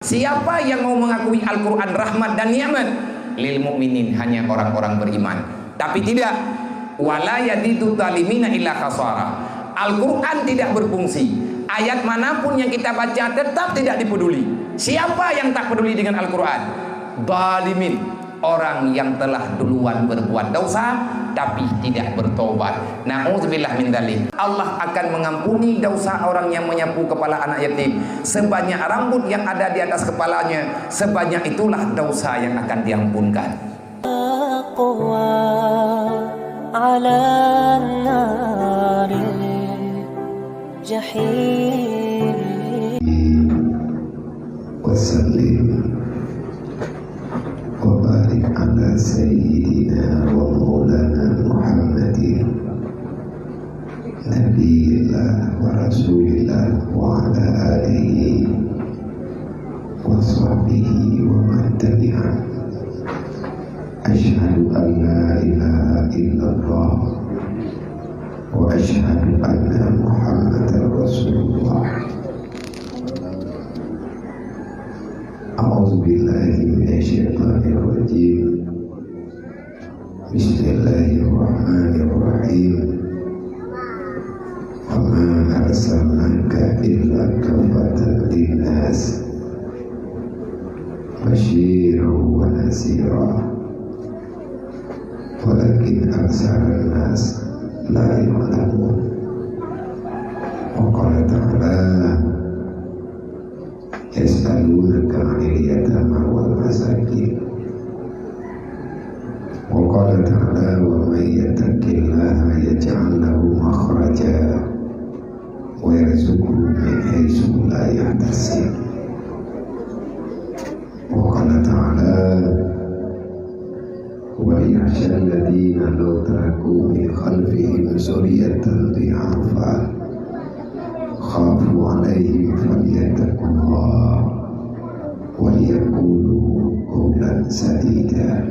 Siapa yang mau mengakui Al-Quran rahmat dan nikmat? Lil mu'minin, hanya orang-orang beriman. Tapi tidak, wala yadidu zalimina illa khasara. Al-Quran tidak berfungsi. Ayat manapun yang kita baca tetap tidak dipeduli. Siapa yang tak peduli dengan Al-Quran? Zalimin, orang yang telah duluan berbuat dosa tapi tidak bertobat. Na'udzubillah min dzalik. Allah akan mengampuni dosa orang yang menyapu kepala anak yatim. Sebanyak rambut yang ada di atas kepalanya, sebanyak itulah dosa yang akan diampunkan. Wassalim wa barik ala sayyidina wa maulana Muhammadin nabiyillah wa rasulillah wa ala alihi wa sahbihi wa man tabi'ah. Asyhadu an la ilaha illallah wa asyhadu anna Muhammadar Rasulullah. A'udzu billahi minasyaitonir rajim. Bismillahirrahmanirrahim. Wa ma arsalnaka illa kafatan linnas basyiran wa nasira walakin aktsaran nas la ya'lamun. Wa qala ta'ala yas'alunaka 'anil yatama wal masakin. Wa qala ta'ala wa may yattaqillaha yaj'al lahu makhraja wa yarzuqhu min haitsu la yahtasib. Wa qala ta'ala wa yakhsha alladhina law taraku min khalfihim dhurriyyatan dhi'afan khafu 'alaihim falyattaqullah wa liyaqulu qawlan sadida.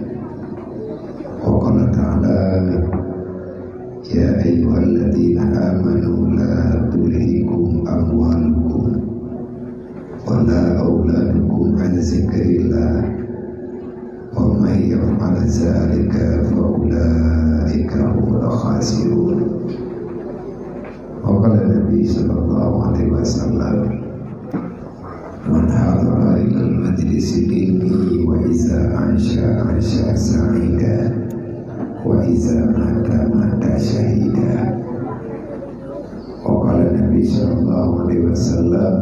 Wa qala ta'ala ya ayyuhalladzina amanu la tulhikum amwalukum wa la auladukum an dzikrillah wa may yaf'al dzalika fa ulaika humul khasirun. Wa qala Nabi sallallahu alaihi wasallam man hadara ila al-majlisi ilmi wa iza ansha sa'ida wa iza mata syahida. Wa qala Nabi sallallahu alaihi wasallam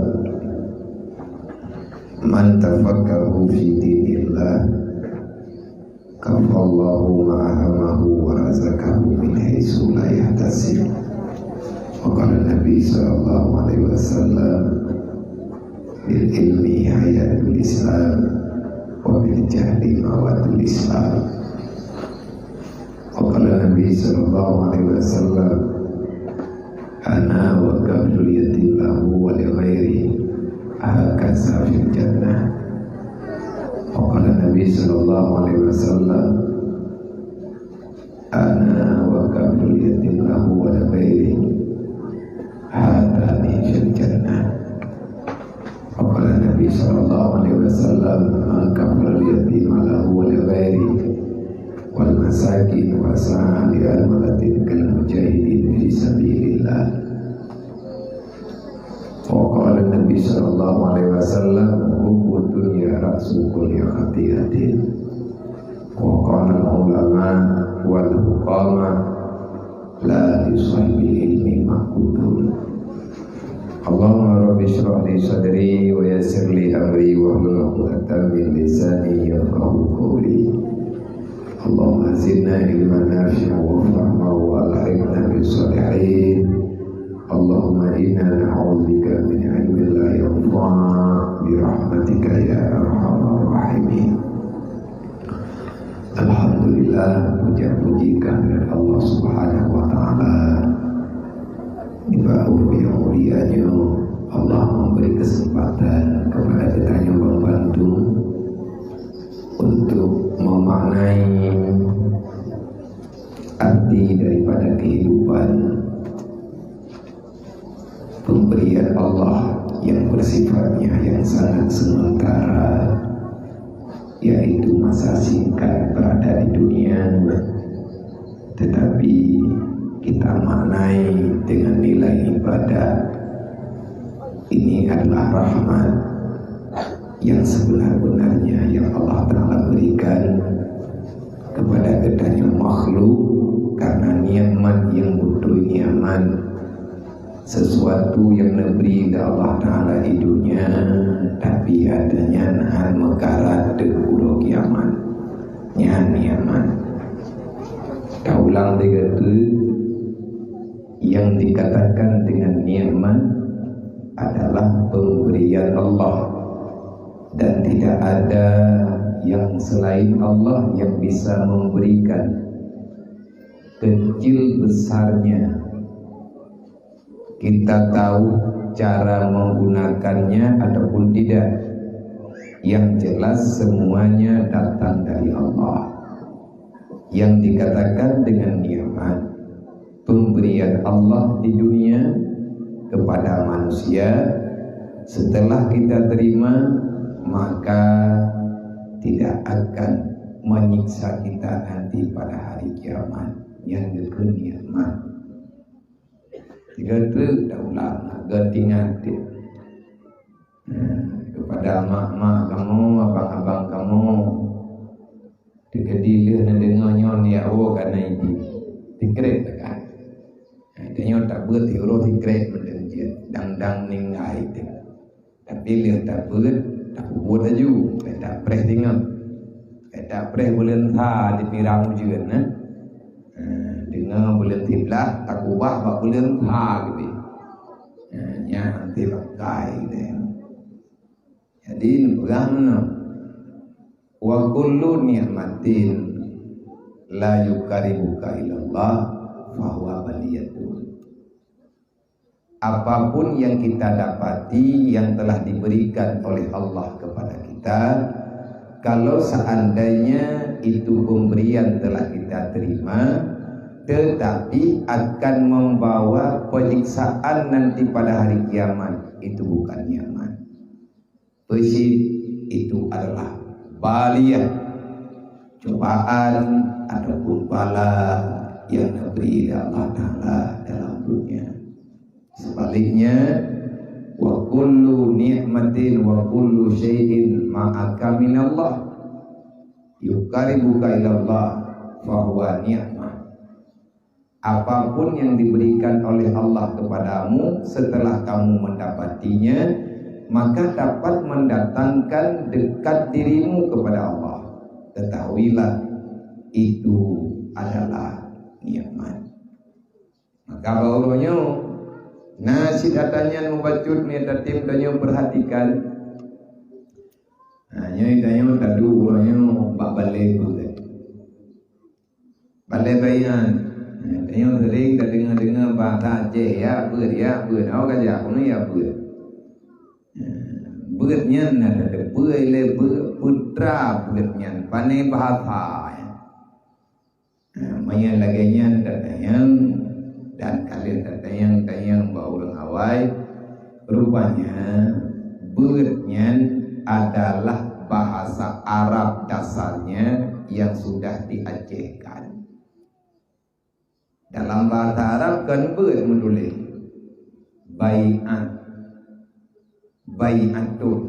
man tafakkaru fi dinillah kafallahu ma'ahamahu wa razaqahu min haitsu la yahtasib. Wa qala Nabi sallallahu alaihi wasallam bil ilmi hayatul Islam wa bil jahli mawatul Islam. Wa qala Nabi sallallahu alaihi wasallam ana wa qabdul yatim lahu wa li ghairi hakaza fil jannah. Wa qala Nabi sallallahu alaihi wasallam ana wa qabdul yatim lahu wa li ghairi hadani fil jannah. Wa qala Nabi sallallahu alaihi wasallam man qabdul yatim lahu wa li ghairi wal masakin wa sa'a li amalatin kal mujahidin fi sabilillah. Wa qala Nabi sallallahu alaihi wasallam hubbud dunya ra'su kulli khati'atin. Wa qala ulama wal fuqama la yusalli ilmi maqbul. Allahumma rabbi shrah li sadri wa yassir li amri wa hlul 'uqdatam min lisani yafqahu qawli. Allahumma zidna ilman nafi'an wa fahman wa alhimna bis salihin. Allahumma inna na'udzubika min ilmin la yanfa' bi rahmatika ya arhamar rahimin. Alhamdulillah, puji kehadirat Allah Subhanahu wa taala. Di bawah yang mulianya Allah memberi kesempatan kepada kita yang membantu untuk memaknai arti daripada kehidupan pemberian Allah yang bersifatnya yang sangat sementara. yaitu masa singkat berada di dunia, tetapi kita maknai dengan nilai ibadah. Ini adalah rahmat yang sebenar-benarnya yang Allah Ta'ala berikan kepada kedanya makhluk, karena nikmat yang butuh nikmat, sesuatu yang diberi oleh Allah Ta'ala di dunia, tapi adanya nahan mekarat deguro kiamat nyahan nikmat. Kaulang digatu yang dikatakan dengan nikmat adalah pemberian Allah, dan tidak ada yang selain Allah yang bisa memberikan. Kecil besarnya kita tahu cara menggunakannya ataupun tidak, yang jelas semuanya datang dari Allah. Yang dikatakan dengan nikmat, pemberian Allah di dunia kepada manusia, setelah kita terima maka tidak akan menyiksa kita nanti pada hari kiamat. Yang dikatakan nikmat tiga tu dah ulang ingat kepada mak-mak kamu, abang-abang kamu, dia dengarnya ni awak karena ini tikret kan. Dia tak buat hero tikret mendengar dang-dang ningai itu. Tapi dia tak buat aja, tak pernah dengar. Tak pernah boleh tha di pirang juga nah. Dengar boleh tiblah tak ubah bak boleh tha gitu. Ya nanti pakai gitu. Jadi bagaimana? Wa kullu ni'matin la yukaribuka ilallah fahuwa baliyatun. Apapun yang kita dapati yang telah diberikan oleh Allah kepada kita, kalau seandainya itu pemberian telah kita terima, tetapi akan membawa penyiksaan nanti pada hari kiamat, itu bukan nikmat. Pasti itu adalah baliyah, cobaan ataupun bala yang diberi Allah Ta'ala dalam dunia. Sebaliknya, wa kullu ni'matin wa kullu syai'in ma'aka minallah yukaribuka ilallah fahuwa ni'mah. Apapun yang diberikan oleh Allah kepadamu setelah kamu mendapatinya, maka dapat mendatangkan dekat dirimu kepada Allah. Ketahuilah itu adalah nikmat. Maka baunya nasi datanya membacut ni tatim tanya perhatikan. Hanya tanya tadu orangnya bak balik tu. Balik bayan. Tanya sering tak dengar bahasa Aceh ya, ber. Awak kerja aku ni ya ber. Bernya ada berile putra bernya pandai bahasa. Maya laginya datang dan kalian datang bau orang awai. Rupanya bernya adalah bahasa Arab dasarnya yang sudah diacehkan. Dalam bahasa Arab kan ber menulis bai'atun.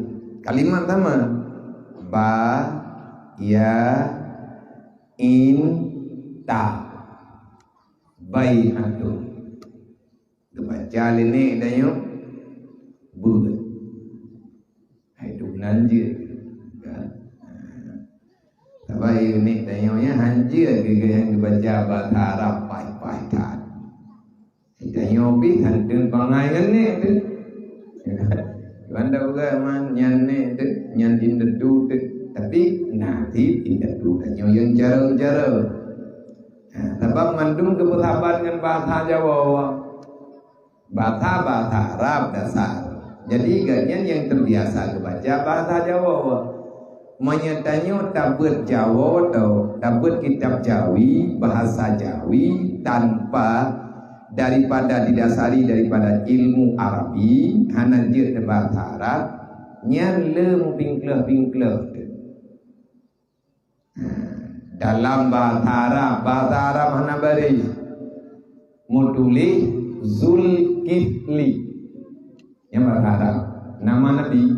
Kalimat sama ba ya in ta bai'atun. Baca ini dayo ber. Hidup nanjir kan. Tapi ini dayo nya hanjir yang dibaca bahasa Arab pai tak. Dayo bi hanten pangai kan ni tu. Anda juga man nyan ni tu, nyan indedu tu, tapi nanti tidak tu dan yang cara. Sebab mandum kebersamaan dengan bahasa Jawa, bahasa Arab dasar. Jadi ganyan yang terbiasa kebaca bahasa Jawa. Menyatanya tabut Jawa atau tabut kitab Jawi, bahasa Jawi tanpa daripada didasari daripada ilmu Arabi, hanya dia bahasa Arab, nyan lem pingkleh Dalam bahasa Arab mana bari mutuli Zulkifli yang bahasa Arab. Nama Nabi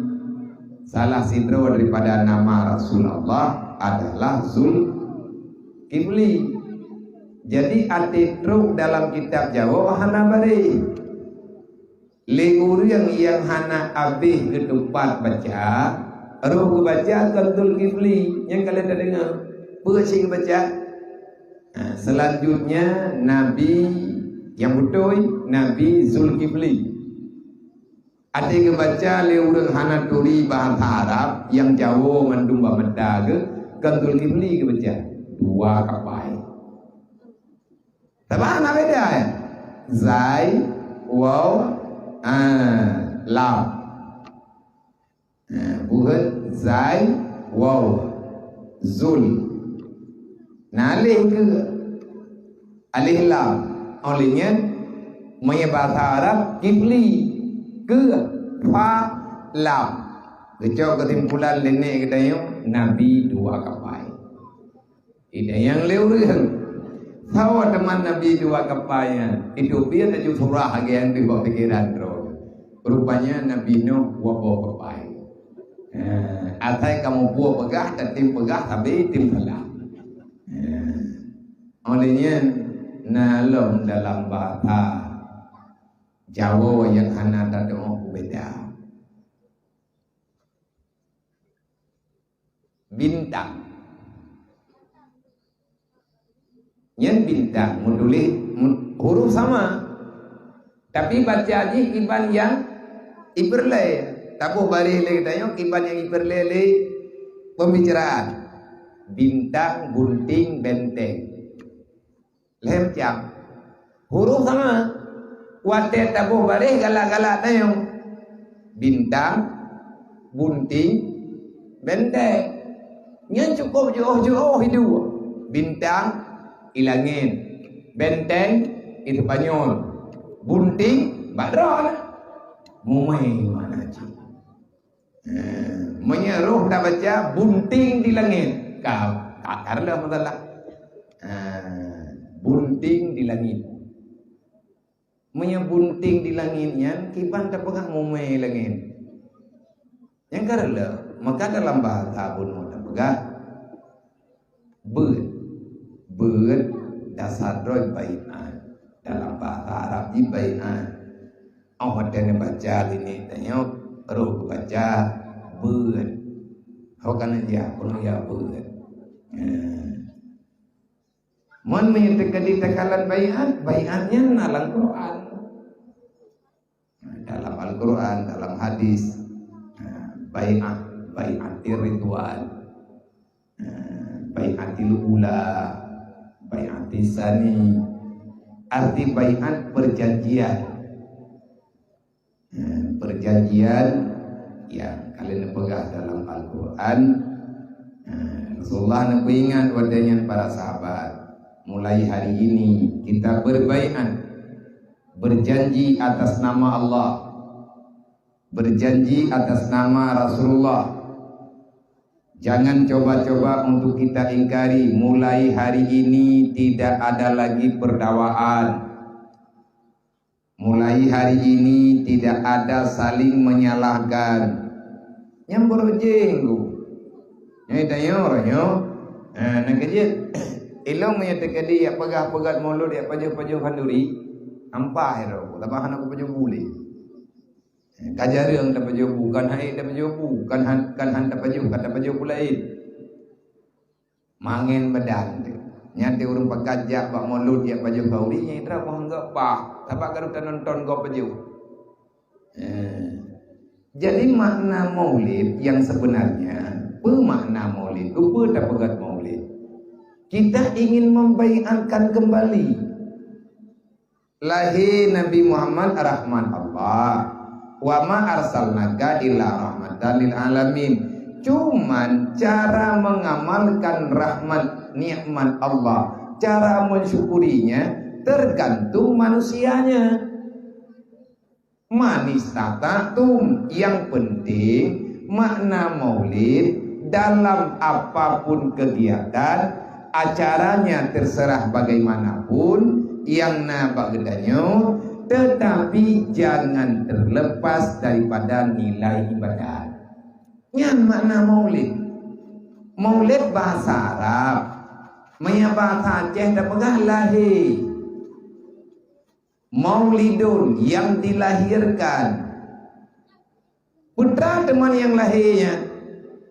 salah sitro daripada nama Rasulullah adalah Zulkifli. Jadi arti truk dalam kitab Jawa hana bari leguru yang hana abih ketupat baca roh baca Zulkifli yang kalian dah dengar. Bersih baca. Selanjutnya Nabi yang betul Nabi Zulkifli. Ada yang baca leurang hanaturi bahasa Arab yang Jawa mandumba mendaga kan Zulkifli baca dua kapai. Tapi apa beda ya? Zai, waw, lam. Bukan zai, waw, zul. Nah, alih ke alih lam olehnya maya bahasa Arab kifli ke fa lam kecok kesimpulan lenek ketanya Nabi dua kapai ida yang leurang tahu teman Nabi dua kapainya itu biar ada surah yang di bawah pikiran terus rupanya Nabi Nuh wabuh kapai atai kamu buah pegah dan tim pegah tapi tim salah. Olehnya nalom dalam bahasa Jawa yang hana tadong beda. Bintang. Yang bintang menulis huruf sama. Tapi baca aja iban yang iberle. Tabuh bari le tanya iban yang iberle pembicaraan. Bintang, gunting, benteng. Lem jam huruf sama wate tabuh balik galak-galak tayong bintang bunting benteng yang cukup jauh-jauh hidup bintang ilangin benteng itu Banyol bunting badron mumai mana cik menyeruh tak baca bunting di langit kau kakarlah masalah bunting di langit. Menyebunting di langitnya kiban tak pegang mumai langit. Yang karena maka dalam bahasa pun tak pegang ber dasar roy bainan dalam bahasa Arab di bainan. Oh dan baca ini tanya roh baca ber. Kau kan dia pun ya ber. Mon menyatakan di tekalan baiatnya dalam Quran, dalam Al-Quran, dalam hadis, baiatir ridwan, baiatil ula, baiatis sani, arti baiat perjanjian, perjanjian yang kalian pegang dalam Al-Quran. Rasulullah nak ingat wadanya para sahabat. Mulai hari ini kita berbaiat, berjanji atas nama Allah, berjanji atas nama Rasulullah. Jangan coba-coba untuk kita ingkari. Mulai hari ini tidak ada lagi perdawaan. Mulai hari ini tidak ada saling menyalahkan. Yang berjenggu, yang tanya orangnya, nak kerja. Ilmu menyatakan dia pegah-pegah mulut dia paju-paju handuri ampah hero labah anak paju boleh kajarang dapat paju bukan hai dapat paju bukan kan han dapat paju kata paju pulain mangen badan nyati urang pagajak bak mulut dia paju bauri nya itra bangga bah tapak garutan nonton go paju jadi makna maulid yang sebenarnya pemakna maulid apa tak pegat maulid. Kita ingin membaiatkan kembali lahir Nabi Muhammad rahman Allah wa ma arsalnaka illa rahmatan lil alamin. Cuman cara mengamalkan rahmat nikmat Allah, cara mensyukurinya tergantung manusianya. Manis tatatum, yang penting makna maulid dalam apapun kegiatan, acaranya terserah bagaimanapun yang nabak gedanyo, tetapi jangan terlepas daripada nilai ibadat. Yang makna maulid. Maulid bahasa Arab, maya bahasa Aceh dah pegah lahir. Maulidun yang dilahirkan. Putra teman yang lahirnya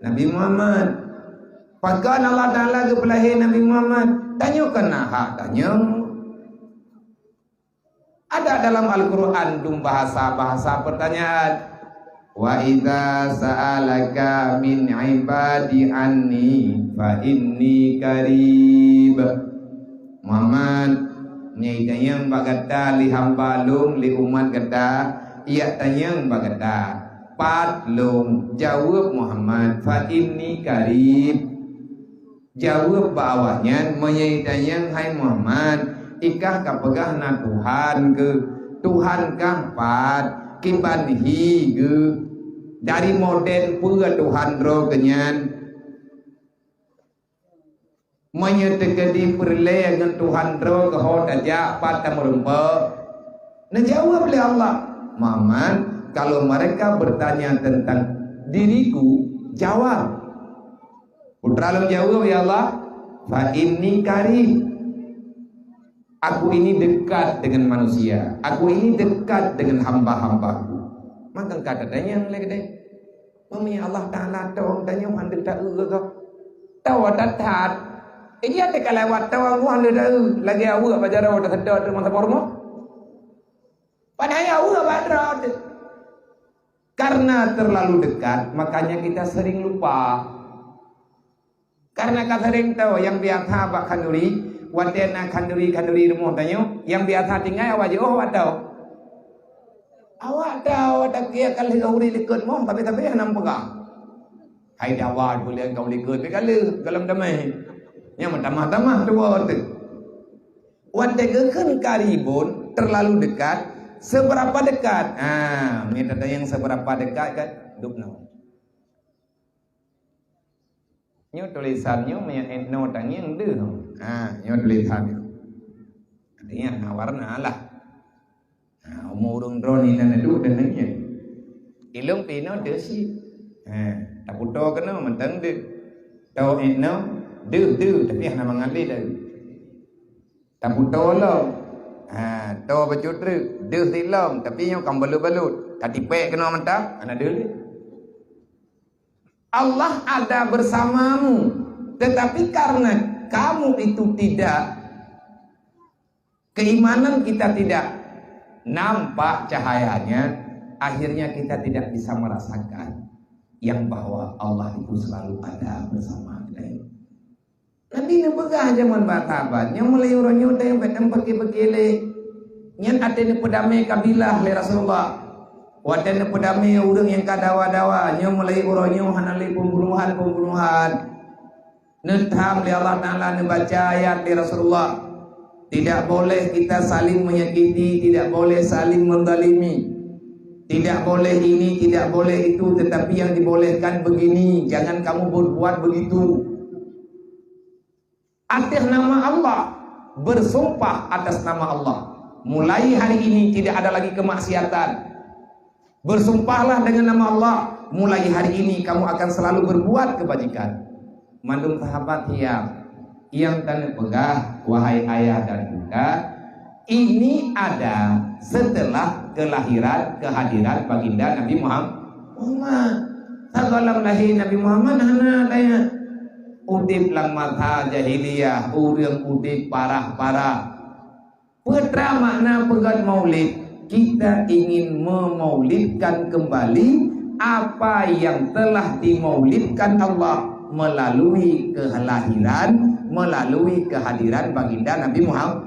Nabi Muhammad. Pakan Allah Ta'ala ke pelahir Nabi Muhammad. Tanyakan hak tanya. Ada dalam Al-Quran dum bahasa-bahasa pertanyaan. Wa idza sa'alaka min ibadi anni fa inni qarib. Muhammad nyai tanyang bagata li hamba lum li umat kata ia tanyang bagata pat lum jawab Muhammad fa inni qarib. Jawab bawahnya menyai tanyang hai Muhammad ikah kapegah na Tuhan ke Tuhan kah pat kibanhi ke dari model pura Tuhan ro kenyan menyetekedi perle dengan Tuhan ro ke hot aja pada merempa. Nah jawab oleh Allah Muhammad, kalau mereka bertanya tentang diriku, jawab. Putra lo jawab ya Allah, fa inni qarib. Aku ini dekat dengan manusia. Aku ini dekat dengan hamba-hambaku. Maka kata yang lagi mamanya Allah Ta'ala tahu tanya handel tak ke tahu tak. Ia tak lewat tahu aku handel lagi awak baca rawat sedar dengan sapormo. Padahal awak baca karena terlalu dekat, makanya kita sering lupa. Karena kita sering tahu yang biasa bak kanduri, watena kanduri rumah tanya, yang biasa tinggal awak je awak tahu. Awak tahu tak kira kalau kau likut mau tapi yang pegang. Hai dawat boleh kau likut tapi kalau damai. Yang tamah-tamah dua tu. Wategeun karibun terlalu dekat, seberapa dekat? Minta yang seberapa dekat kan? Dupno. Nyo tulisannya punya etno tanging deh. Nyo tulisannya. Artinya warna lah. Umur urung drone ini dulu dengannya. Ilung pino desi. Tak puto kena mentang deh. Tahu etno. Duh, tapi yang nama ngali dah. Tak puto lo. Tahu bacutru. Duh silom, tapi yang kam balut-balut. Katipek kena mentang, anak dulu. Allah ada bersamamu, tetapi karena kamu itu tidak, keimanan kita tidak nampak cahayanya, akhirnya kita tidak bisa merasakan yang bahwa Allah itu selalu ada bersama kita. Nabi ni begah zaman bataban yang mulai uronyo yang betam pergi-pergi nyen atene pedamai kabilah le Rasulullah watene pedamai urang yang kadawa-dawa nyo mulai uronyo hanali pembunuhan netham li Allah Taala baca ayat di Rasulullah. Tidak boleh kita saling menyakiti, tidak boleh saling menzalimi, tidak boleh ini, tidak boleh itu, tetapi yang dibolehkan begini, jangan kamu berbuat begitu. Atas nama Allah, bersumpah atas nama Allah. Mulai hari ini tidak ada lagi kemaksiatan. Bersumpahlah dengan nama Allah. Mulai hari ini kamu akan selalu berbuat kebajikan. Mandum sahabat yang tanda pegah, wahai ayah dan bunda, ini ada setelah kehadiran baginda Nabi Muhammad. Sebelum lahir Nabi Muhammad, ada udip lang mata jahiliyah, urang udip parah-parah. Putra makna pegat maulid, kita ingin memaulidkan kembali apa yang telah dimaulidkan Allah melalui kelahiran, melalui kehadiran baginda Nabi Muhammad.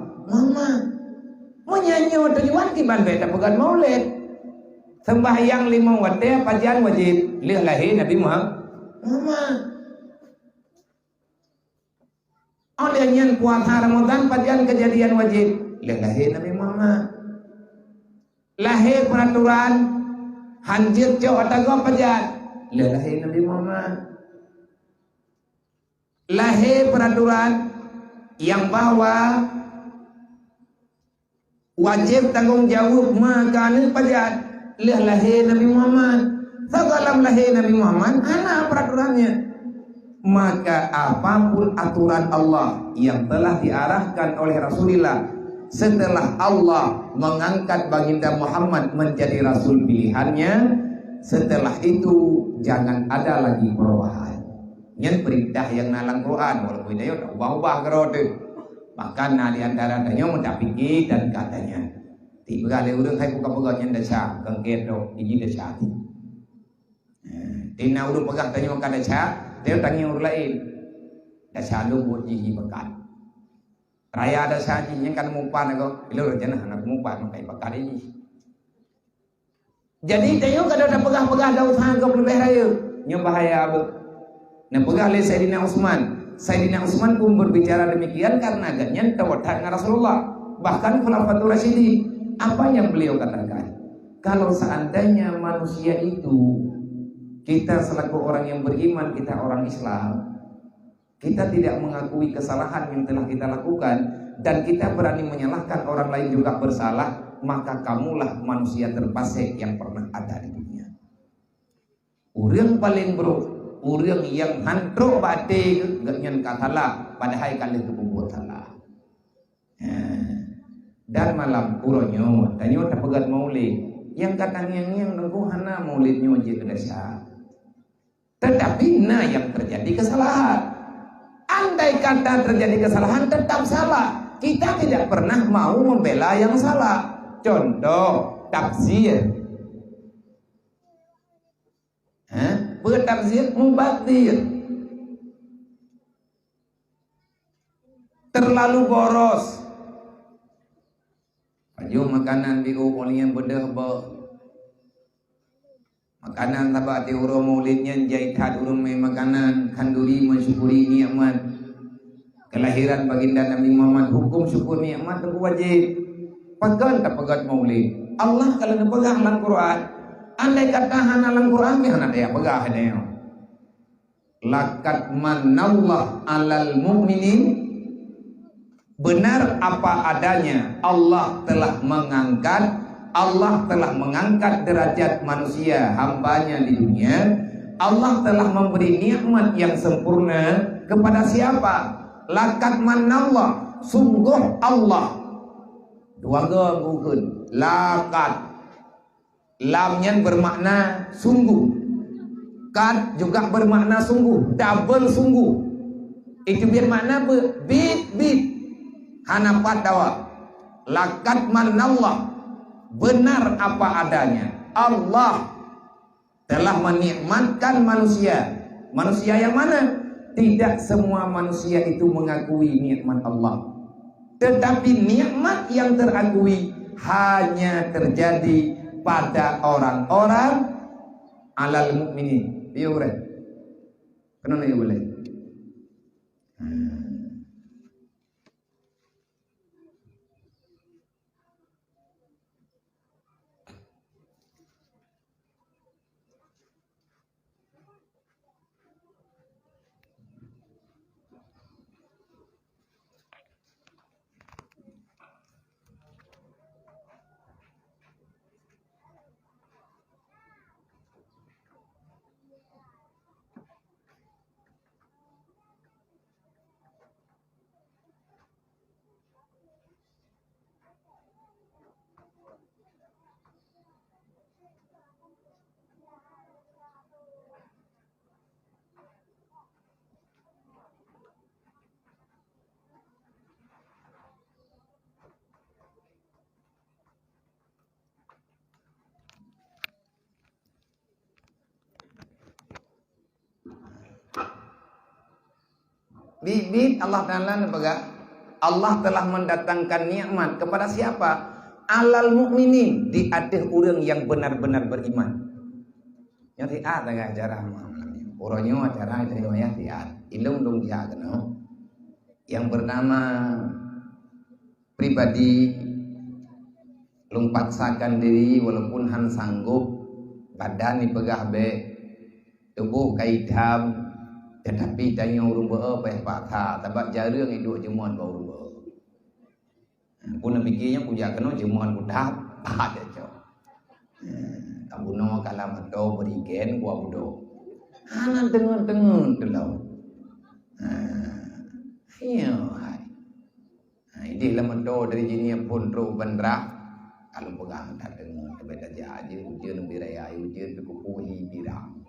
Menyanyi tujuan kiban beda pegat maulid. Sembahyang 5 waktu pajian wajib lihat lahir Nabi Muhammad. Olehnya puasa Ramadan pajian kejadian wajib lihat lahir Nabi Muhammad. Lahir peraturan hanjir cok atago pajian lihat lahir Nabi Muhammad. lahir peraturan yang bahwa wajib tanggung jawab makanan pajak lahir Nabi Muhammad. Sadalam lahir Nabi Muhammad, ana peraturannya. Maka apapun aturan Allah yang telah diarahkan oleh Rasulullah setelah Allah mengangkat baginda Muhammad menjadi Rasul pilihannya, setelah itu jangan ada lagi perubahan. Yang perintah yang nalang Quran walaupun dia tak ubah-ubah kerode. Bahkan di antara tanya mendak fikir dan katanya. Tiba kali urang hai buka pegangnya dasar kengket do gigi dasar. Tina urang pegang tanya kan dasar, dia tanya urang lain. Dasar lu buat gigi bekat. Raya dasar gigi kan mumpan aku. Bila urang anak mumpan makai bekat ini. Jadi tanya kada ada pegang-pegang dah usaha kau lebih raya. Nya bahaya abu. Nah pegang oleh Sayyidina Utsman. Sayyidina Utsman pun berbicara demikian karena agaknya tawadat dengan Rasulullah. Bahkan Khulafatul Rasyidin, apa yang beliau katakan? Kalau seandainya manusia itu, kita selaku orang yang beriman, kita orang Islam, kita tidak mengakui kesalahan yang telah kita lakukan dan kita berani menyalahkan orang lain juga bersalah, maka kamulah manusia terfasik yang pernah ada di dunia. Urang paling buruk, urang yang hantruk batin genyan katalah padahal kali itu buat salah. Dan malam puronyo tanyo tapegat maulid yang katanya yang nunggu hana maulidnya je kedasa. Tetapi nah yang terjadi kesalahan. Andai kata terjadi kesalahan tetap salah. Kita tidak pernah mau membela yang salah. Contoh tafsir. Bertafsir mubatir. Terlalu boros. Baju makanan biru olian bedah ba. Makanan tabati urang maulidnya jaithat urang mai makanan kanduri mensyukuri nikmat kelahiran baginda Nabi Muhammad, hukum syukur nikmat itu wajib. Pegang tak pegang maulid. Allah kalau pegang dalam Quran, andai kata hana dalam Quran hana dia pegang dia. Laqad manallah 'alal mu'minin. Benar apa adanya, Allah telah mengangkat derajat manusia hambanya di dunia. Allah telah memberi nikmat yang sempurna kepada siapa? Laqad manallah, sungguh Allah. Dua mungkin. Laqad, lamnya bermakna sungguh, kad juga bermakna sungguh, double sungguh. Itu biar makna bit hanapat dawa. Laqad manallah, benar apa adanya, Allah telah menikmatkan manusia. Manusia yang mana? Tidak semua manusia itu mengakui nikmat Allah, tetapi nikmat yang terakui hanya terjadi pada orang-orang alal mukminin. Iya boleh. Kenapa iya boleh? Bibit Allah Ta'ala Allah telah mendatangkan nikmat kepada siapa? Alal mukminin, di atas orang yang benar-benar beriman. Yang tiat agak acara orangnya acara itu ya tiat ilung dong dia kenal. Yang bernama pribadi lumpaksakan diri walaupun han sanggup badan dipegah be tubuh kaidam Tetapi tanya urung ber pak tha sebab jarang hidup jemuan bau ber. Aku nak fikirnya ku jak kena jemuan ku dapat aja. Kamu no kalau betul berikan gua bodoh. Anak dengar telau. Iya. Ini lah betul dari jenis pun ro bandra. Kalau pegang tak dengar beda aja ujian biraya ujian kupuhi pirang.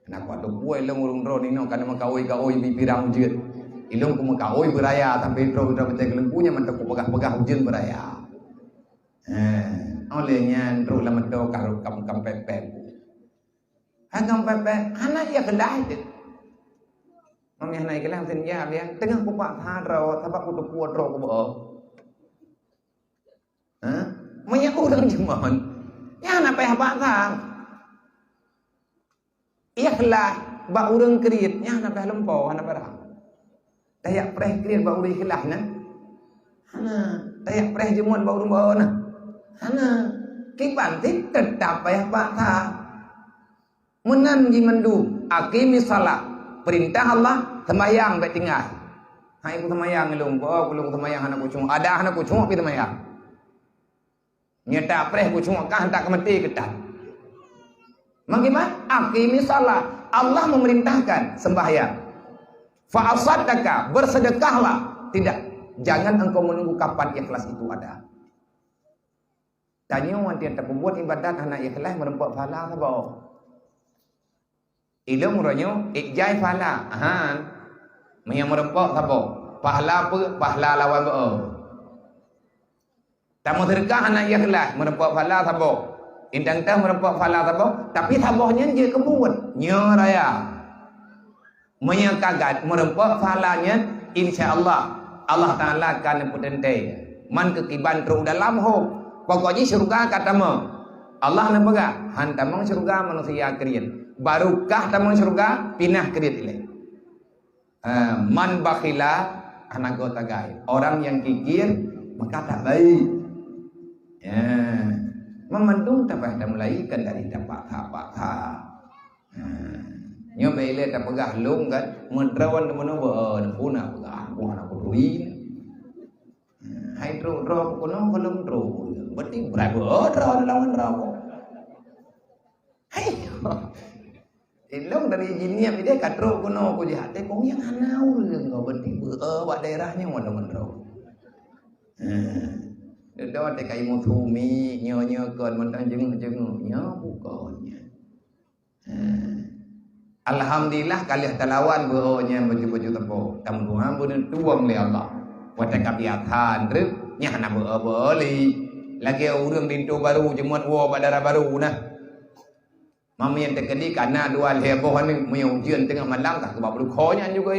Kenapa tu kuai long urung ro ni no kan makawai pirang ujian. Ilong ku makawai beraya tapi ro dah betul kelengkunya mantak ku pegah ujian beraya. Olehnya ro lah betul kalau kam pepek. Kam pepek anak ya kelah je. Mami anak kelah senja dia tengah ku pak tha ro sebab ku tu kuat ro ku bo. Banyak orang cuman ya nak payah batang ikhlas bak urang kriit ya nak payah lempau nak barang tayak preh kriit bak urang ikhlas nah tayak preh jemuan bak urang bawa nah kiban tetap payah batang menan ji mandu aqimi salat perintah Allah sembahyang baik tinggal hai ku sembahyang elung belum sembahyang anak ku cuma ada anak ku cuma pi sembahyang nyata preh ku cuma kah tak mati ketat. Bagaimana? Aqimi salat. Allah memerintahkan sembahyang. Fa asaddaka, bersedekahlah. Tidak, jangan engkau menunggu kapan ikhlas itu ada. Tanya orang dia tak buat ibadat anak ikhlas merempak pahala apa? Ilmu ronyo ijai pahala. Yang merempak apa? Pahala apa? Pahala lawan apa? Tamu sedekah anak ikhlas merempak pahala sabo. Indang tah merempak pahala sabo, tapi sabohnya je kebun. Nya raya. Menyakagat merempak pahalanya insya-Allah Allah Taala akan putente. Man kekiban tru dalam ho. Pokoknya surga kata mo. Allah nak pegang hantamang surga manusia krian. Barukah tamang surga pinah kriat ile. Man bakhila anak gota gai. Orang yang kikir maka tak baik. Ya, memandung tak dah mulaikan dari dapat apa. Nyo bele tak pegah long kan, mendrawan temen bo puna pegah bukan aku duin. Hai ro kono kolom ro. Berarti berapa ro lawan ro. Hai. Ilong dari jinia dia katro kono ko jahat te kong yang anau kau berarti buat daerahnya mana ro. Dah ada kai muthumi nyo kon mentang jeng nyo bukannya. Alhamdulillah kali talawan bohnya baju-baju tepo. Tamu Tuhan benar tuang le Allah. Wata kapiatan rep nya na boleh. Lagi urang dinto baru jemuan wo badara baru nah. Mami yang terkedi karena dua heboh ni ujian tengah malam tak sebab berukhonya juga.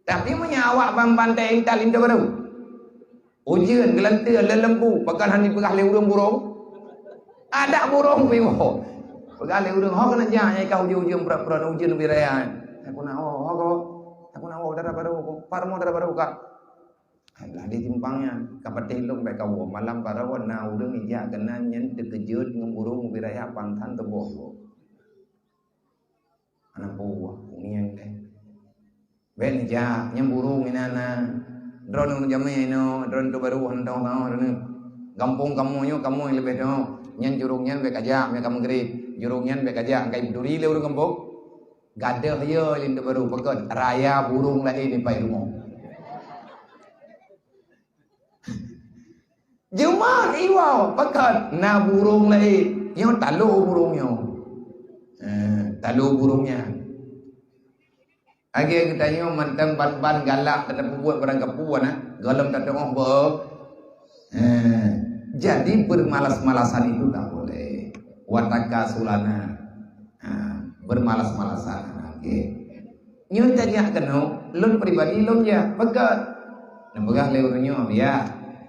Tapi menyawak pantai intal dinto baru. Ujian gelantir lembu bahkan hani pegah le urang burung ada burung piwo pegah le urang ho kana janya kau ujian pura-pura ujian biraya aku nak dara baru parmo dara baru ka lah di timpangnya kapat telung bae kau malam parawan na urang ija kena nyen dekejut ngem burung biraya pantan teboh anak buah unian teh ben ja nyem burung inana drone jamai no drone tu baru hantau drone kampung kamu yang lebih no nyan jurungnya be kaja me kamu geri jurungnya be kaja kai duri le urang kampung gade yo lindu baru pekon raya burung lagi di pai rumah Jumar iwau pekon na burung lagi yo talu burungnya talu burungnya. Agi kita nyo mantan ban galak tetap buat barang kapuan galam tak tengok ber. Jadi bermalas-malasan itu tak boleh. Wataka sulana. Bermalas-malasan. Nyo tanya keno, lun pribadi lun ya pegat. Nembegah lewat nyo ya.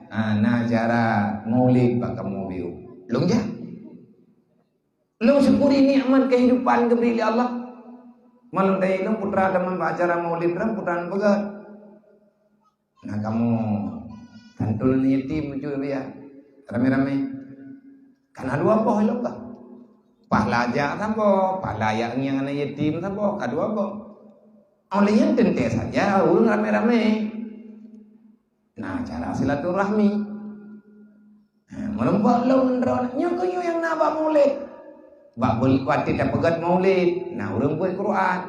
Nah cara maulid bakal mobil. Lun ya. Lun syukuri nikmat kehidupan keberi Allah. Malam day itu putra teman acara maulid putra pegat. Nah kamu kantul yatim muncul ya rame-rame. Kan dua apa helok lah. Pahlaja sampo, pahlayak yang anak yatim sampo, kadua apa. Olehnya tentu saja ulun rame-rame. Nah, cara silaturahmi. Melompat long nyo kenyo yang nabak maulid. Bak berwati tak pegat maulid. Nah, urang buat Quran.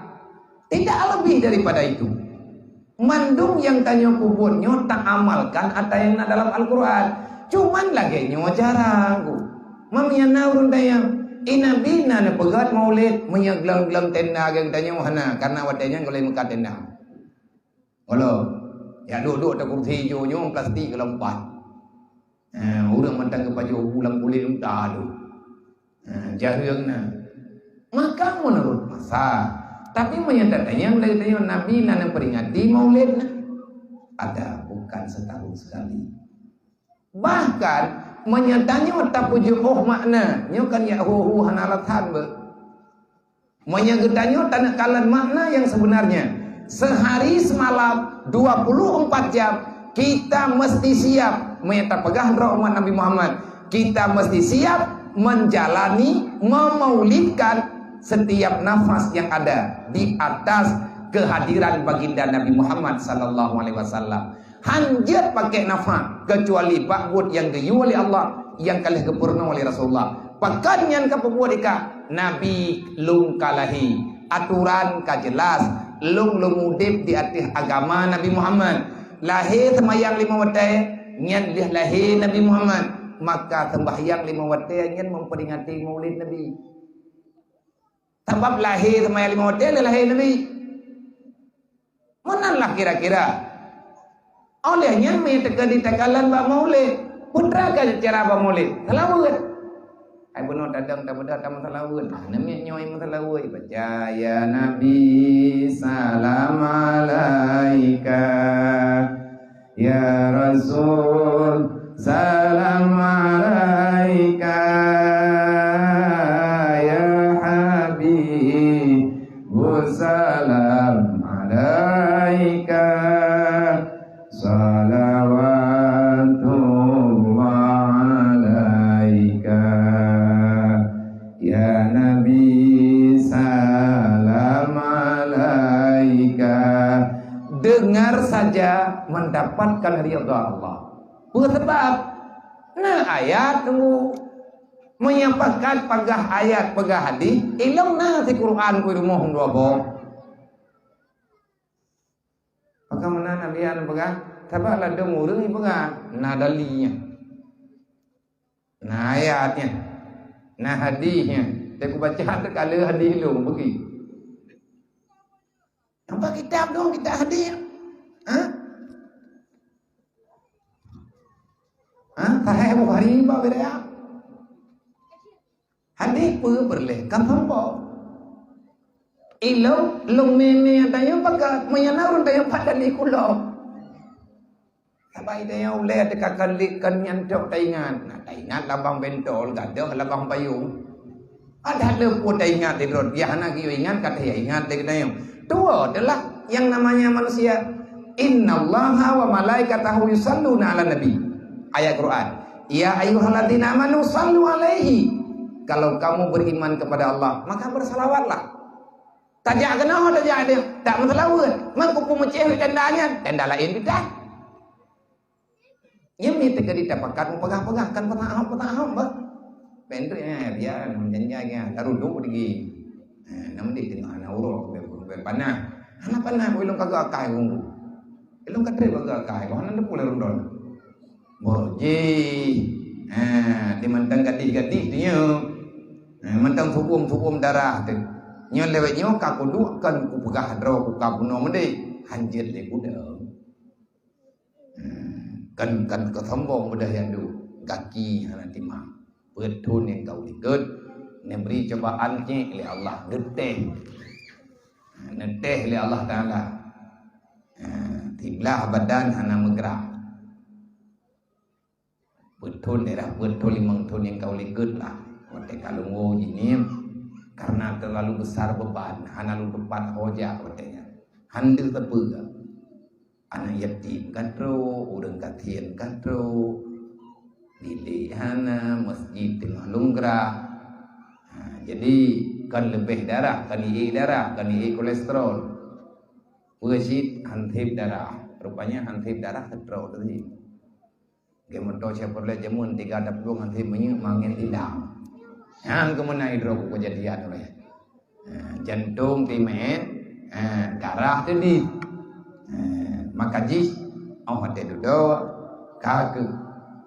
Tidak lebih daripada itu. Mandung yang tanya kubutnya tak amalkan apa yang ada dalam Al-Quran. Cuman lagi nyo jarang. Mamiana urang tayang. Inabina na pegat maulid menyeglang-glang tenda yang tanya wahana karena wadanya goleh mekat tenda. Kalau ya duduk tak kursi hijau plastik kelompat. Orang mentang kepada ulang kulit entah tu. Jahilna. Maka menurut masa, tapi menyatakannya dari tanya Nabi nana peringati maulid ada bukan setahun sekali. Bahkan menyatanya tak pujuk makna nyo kan ya hu hanalatan be menyagetanya tanah kalan makna yang sebenarnya sehari semalam 24 jam kita mesti siap menyata pegang rahmat Nabi Muhammad, kita mesti siap menjalani memaulidkan setiap nafas yang ada di atas kehadiran baginda Nabi Muhammad sallallahu alaihi wasallam. Hanjat pakai nafas kecuali bakbud yang diyu oleh Allah yang kalah kepurna oleh Rasulullah. Pakan yang kepebuat ika Nabi lung kalahi aturan ka jelas lung lumudip di atas agama Nabi Muhammad. Lahir semayang 5 waktu nyan dia lahir Nabi Muhammad, maka sembahyang 5 waktu nyan memperingati maulid Nabi. Sebab lahir semayang 5 waktu lahir Nabi. Manalah kira-kira olehnya mereka ditakalan bak maulid. Putra kan cara bak maulid. Salawat. Ai benar dadang tak benar tak salawat. Namanya nyoi salawat. Baca ya Nabi salam alaika. Ya Rasul salam alaika. Ya Habib salam alaika. Salawatullah alaika ya Nabi salam alaika. Dengar saja mendapatkan ridha Allah. Sebab nah ayat tunggu menyampaikan pagah ayat pagah hadis ilang na si Quran ku rumoh dua bom. Maka mana Nabi an pegang, sebab ada murung ni pegang, nah dalinya, nah ayatnya, nah hadisnya. Aku baca ada kala hadis lu pergi. Nampak kitab dong kita hadis, Sahih Bukhari bawa beda. Hadis pun boleh, kan nampak. Ilo long meme tayo pagka mayanarun tayo padali kulo. Sabay tayo ulit kakalikan yan tok taingan. Nah taingan labang bentol gadoh labang payung. Ada po taingan di rod. Ya anak iyo ingat kata ya ingat tayo. Dua adalah yang namanya manusia. Innallaha wa malaikatahu yusalluna ala nabi. Ayat Quran. Ya ayyuhalladzina amanu sallu alaihi. Kalau kamu beriman kepada Allah, maka bersalawatlah. Tajak kena tajak dia tak masalah mengkupu meceh tendanya tenda lain kita ini tega didapatkan pegang-pegang kan petaham bah pentu ya dia menjanjinya daruduk lagi namun di tengah ana urut berpanah ana panah ilung kagak kai ungu ilung katre kagak kai kau nanda pula rundon boji di mentang gadis-gadis dia mentang hukum darah nyo lewat nyo kaku dua kan ku pegah hadro ku kapuno mende hanjir de kuda kan kesombong mudah yang du kaki nanti mah betun yang kau ikut memberi cobaan nya oleh Allah geteh neteh oleh Allah Taala tiblah badan hana menggerak betun daerah betun limang tun yang kau ikut lah wate kalungo jinim karena terlalu besar beban, hana lu depan hoja katanya. Handil terbuka. Anak yatim katro, urang katien katro. Dili hana masjid tengah lunggrah. Jadi kan lebih darah, kan iik darah, kan iik kolesterol. Puisi hantip darah. Rupanya hantip darah terus tadi. Gemeto siapa boleh jamun 30 hantip menyuk mangin hilang. Yang kemana hidro kejadian oleh. Jantung timen, darah tadi. Maka jis ada duduk kaki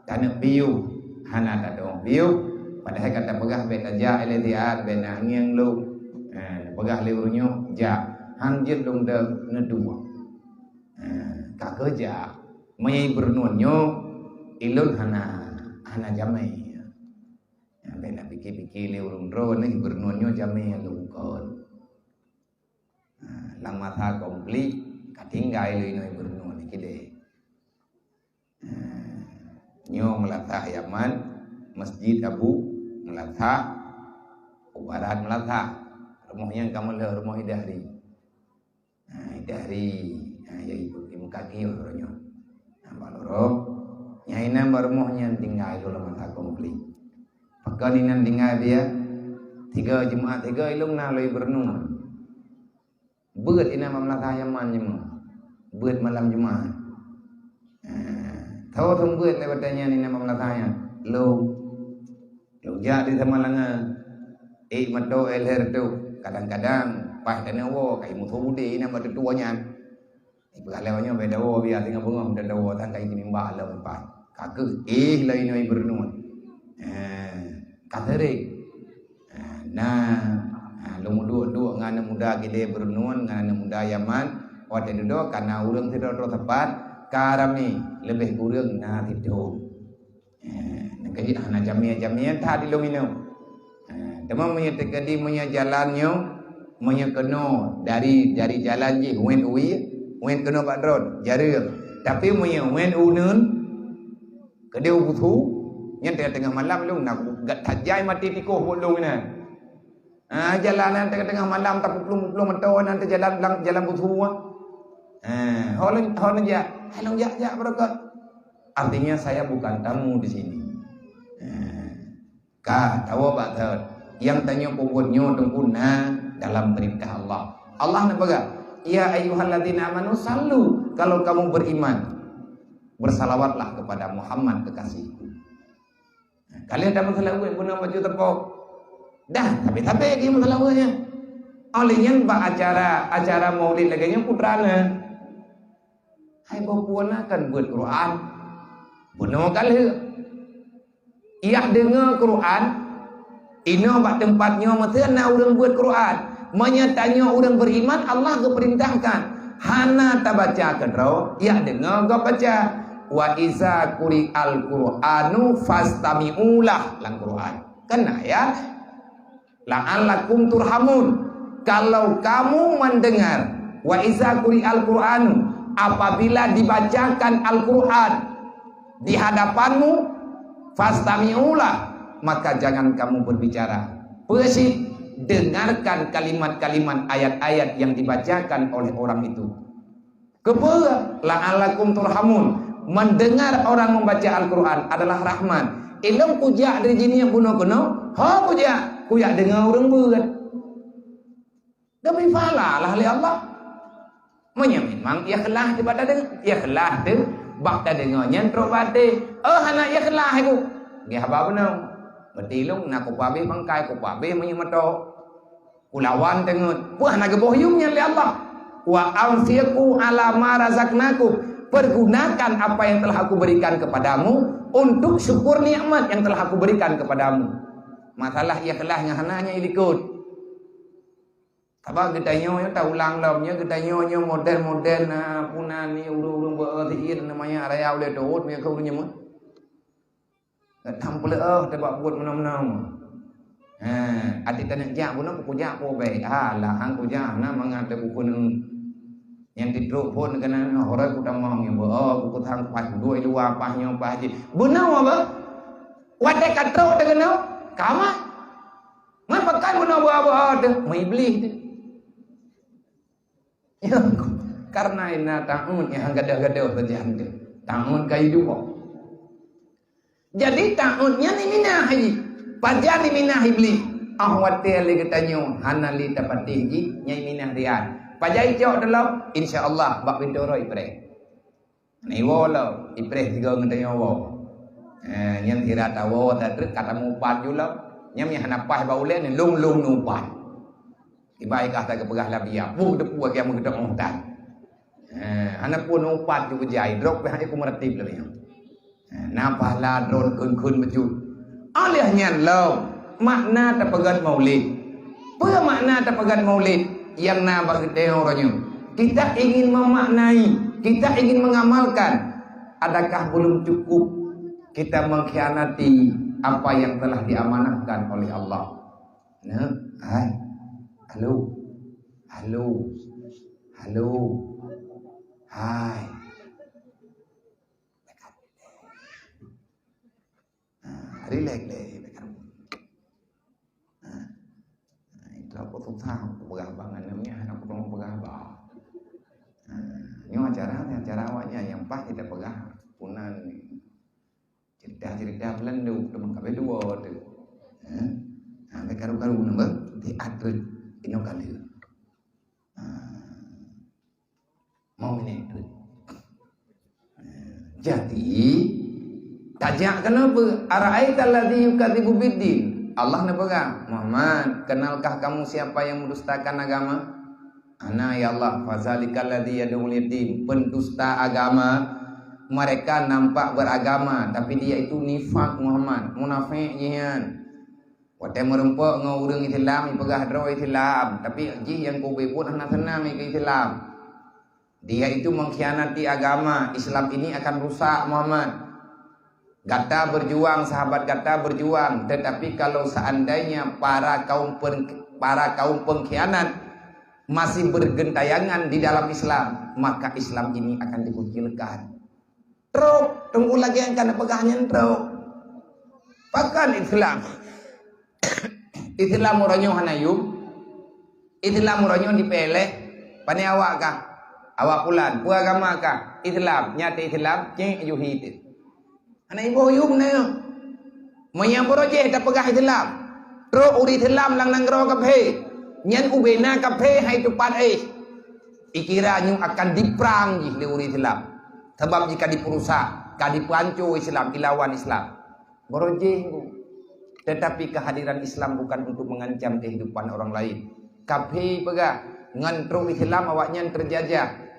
tanah biu hana ada biu padahal kata pegah beta ja eletiar bena ngiang lu pegah liurunyo ja hanjit dong de nedua kaki ja mai bernunyo ilun hana jamai bena pikir-pikir liurun ro ni bernunyo jamai lungkon lang mata komplit katinggai lu ini bernun kide nyo melatah Yaman Masjid Abu melatah Barat melatah rumahnya kamu le rumah Idahri Idahri ya ibu di muka kiyo orangnya baloro nyaina rumahnya tinggal itu lemah komplit pekalinan tinggal dia 3 Jumat 3 ilung naloi bernun beut ina melatah Yaman nyemu beut malam Jumat tahu tungguin lebatnya ni nama melatanya lo jadi sama langa mato elher tu kadang-kadang pas dan wo kai muthudi nama tuanya ibalawanya beda wo biar tinggal bengong dan wo tan kai nimba la pas kake lain noi bernun katere lo mudu ngana muda gede bernun ngana muda Yaman wate do karena urang tidak tepat karami lebih kurang na tidur. Nangkaji anak jamia tadi lo minum. Demam punya tekadi punya jalannya punya keno dari jalan je wen keno badron jari. Tapi punya wen unun kedeu butu nya tengah malam lu nak tajai mati tiko bolong na. Jalanan tengah malam tak plung mentawan nanti jalan butu. Holon ya berkat. Artinya saya bukan tamu di sini. Tahu batal. Yang tanya pokoknya tengkuna dalam perintah Allah. Allah nak baga. Ya ayyuhalladzina amanu sallu. Kalau kamu beriman, bersalawatlah kepada Muhammad kekasihku. Kalian dah masalah gue guna baju tepok. Dah, tapi lagi masalah gue. Olehnya acara maulid lagi nya putrana. Hai bapuana kan buat Quran. Bunuh kali. Ia dengar Quran. Ino bak tempatnya mata na orang buat Quran. Menyatanya orang beriman Allah keperintahkan. Hana tabaca kedro. Ia dengar gak baca. Wa iza kuri al-Quranu fastami'ulah lang Quran. Kena ya. La'allakum turhamun. Kalau kamu mendengar wa iza kuri al-Quranu, apabila dibacakan Al-Quran di hadapanmu, fastami'ulah, maka jangan kamu berbicara. Persis dengarkan kalimat-kalimat ayat-ayat yang dibacakan oleh orang itu. Kepada la'allakum turhamun, mendengar orang membaca Al-Quran adalah rahmat. Ilmu kujak dari jini yang kuno-kuno, kujak dengar orang berat. Demi fala lah oleh Allah. Memang ikhlas daripada ikhlas tu bakta dengannya terus bate anak ikhlas aku dia apa benar betilung nak ku pabe bangkai ku pabe menyemato kulawan tengut wah nak bohyumnya oleh Allah wa anfiqu ala ma razaqnakum, pergunakan apa yang telah aku berikan kepadamu untuk syukur nikmat yang telah aku berikan kepadamu. Masalah ikhlasnya hananya ikut. Apa kita nyonya tak ulang lamnya kita nyonya model-model puna ni urung-urung berartiin namanya araya oleh dot me kau punya mah. Tampil tebak buat menang-menang. Adik tanak jak pun aku jak po baik. Lah hang ku jak na mangate buku yang tidur pun kena orang ku tamang yang buku tang pas dua itu apahnya apa aja. Benar apa? Wadah katro dengan kama. Ngapakan benar apa ada? Iblis tu. Ya, karena ina tahun yang gadah-gadah terjadi. Tahun kehidupan. Jadi tahunnya ni minah haji. Pajar ni minah iblis. Ahwat tele katanya hanali tapati ji nyai minah rian. Pajai cok dalam insya-Allah bak pindoro ipreh. Ni wala ipreh tiga ngendai awo. Nyam tira tawo tadrek kata mupat jula. Nyam yang napah baule ni lung nupat. Ibai kata ke pegah labia. Puk depu ke yang mengedok mutan. Anak pun upat juga jai drop pe aku meratib lagi. Napah la drone kun bejut. Alihnya lo makna tapagan maulid. Apa makna tapagan maulid? Yang nabak gede orangnya. Kita ingin memaknai, kita ingin mengamalkan. Adakah belum cukup kita mengkhianati apa yang telah diamanahkan oleh Allah? Nah, hai, halo, hai. Relax deh. Apa tu tahu pegabangan namanya anak perlu pegabang. Ini acara awaknya yang pas kita pegang punan cerita Belanda teman kami dua tu. Sampai karu-karu nama diatur ino kali. Mau ini tu. Jadi tajak kenapa? Ara'aita alladhi yukadzibu biddin. Allah nak pegang, Muhammad, kenalkah kamu siapa yang mendustakan agama? Ana ya Allah, fazalikal ladzi yad'ul yatim, pendusta agama. Mereka nampak beragama tapi dia itu nifak Muhammad, munafik jian. Wate merempok ngau urang Islam pegah dro Islam, tapi ji yang kau bebut anak senam ke Islam. Dia itu mengkhianati agama. Islam ini akan rusak Muhammad. Gata berjuang, sahabat Gata berjuang, tetapi kalau seandainya para kaum pengkhianat masih bergentayangan di dalam Islam, maka Islam ini akan dikucilkan. Truk, tunggu lagi yang kena pegahnya truk. Pakan Islam. Islam muranyo hanayub. Islam muranyo dipeleh. Pane awak kah? Awak pulan, pu agama kah? Islam, nyata Islam, ceng yuhid. Anak ibu yum na yo. Mayang projek tak pegah Islam. Terus uri Islam lang nanggro kaphe. Nyan ubena kaphe hai tupan ikira nyu akan diperang ji le uri Islam. Sebab jika diperusak, kadipancu Islam, dilawan Islam. Borojeh. Tetapi kehadiran Islam bukan untuk mengancam kehidupan orang lain. Kaphe pegah ngantru Islam awaknya terjajah.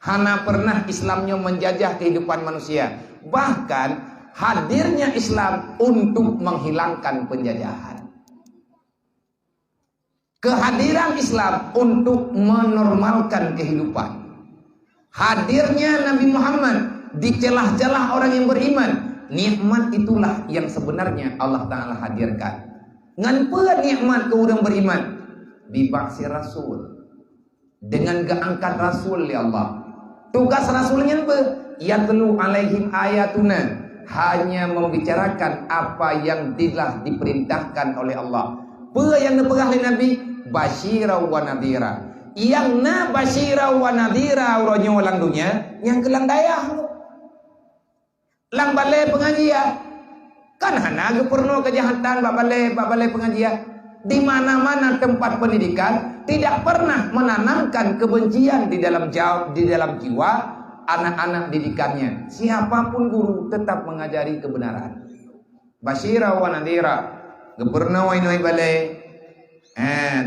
Hana pernah Islamnya menjajah kehidupan manusia. Bahkan hadirnya Islam untuk menghilangkan penjajahan. Kehadiran Islam untuk menormalkan kehidupan. Hadirnya Nabi Muhammad di celah-celah orang yang beriman. Nikmat itulah yang sebenarnya Allah Ta'ala hadirkan. Nganpun nikmat ke orang beriman. Dibaksi Rasul. Dengan keangkat Rasul ya Allah. Tugas Rasulnya apa? Yatlu alaihim ayatuna, hanya membicarakan apa yang telah diperintahkan oleh Allah. Apa yang dipegah oleh Nabi? Basyira wa nadhira. Yang na basyira wa nadhira uronyo lang dunia, yang kelang dayah. Lang balai pengajian. Kan hana gepurno kejahatan bak balai pengajian. Di mana-mana tempat pendidikan tidak pernah menanamkan kebencian di dalam jiwa anak-anak didikannya. Siapapun guru tetap mengajari kebenaran. Basyira wa nadhira. Gepurna wa inoi balai.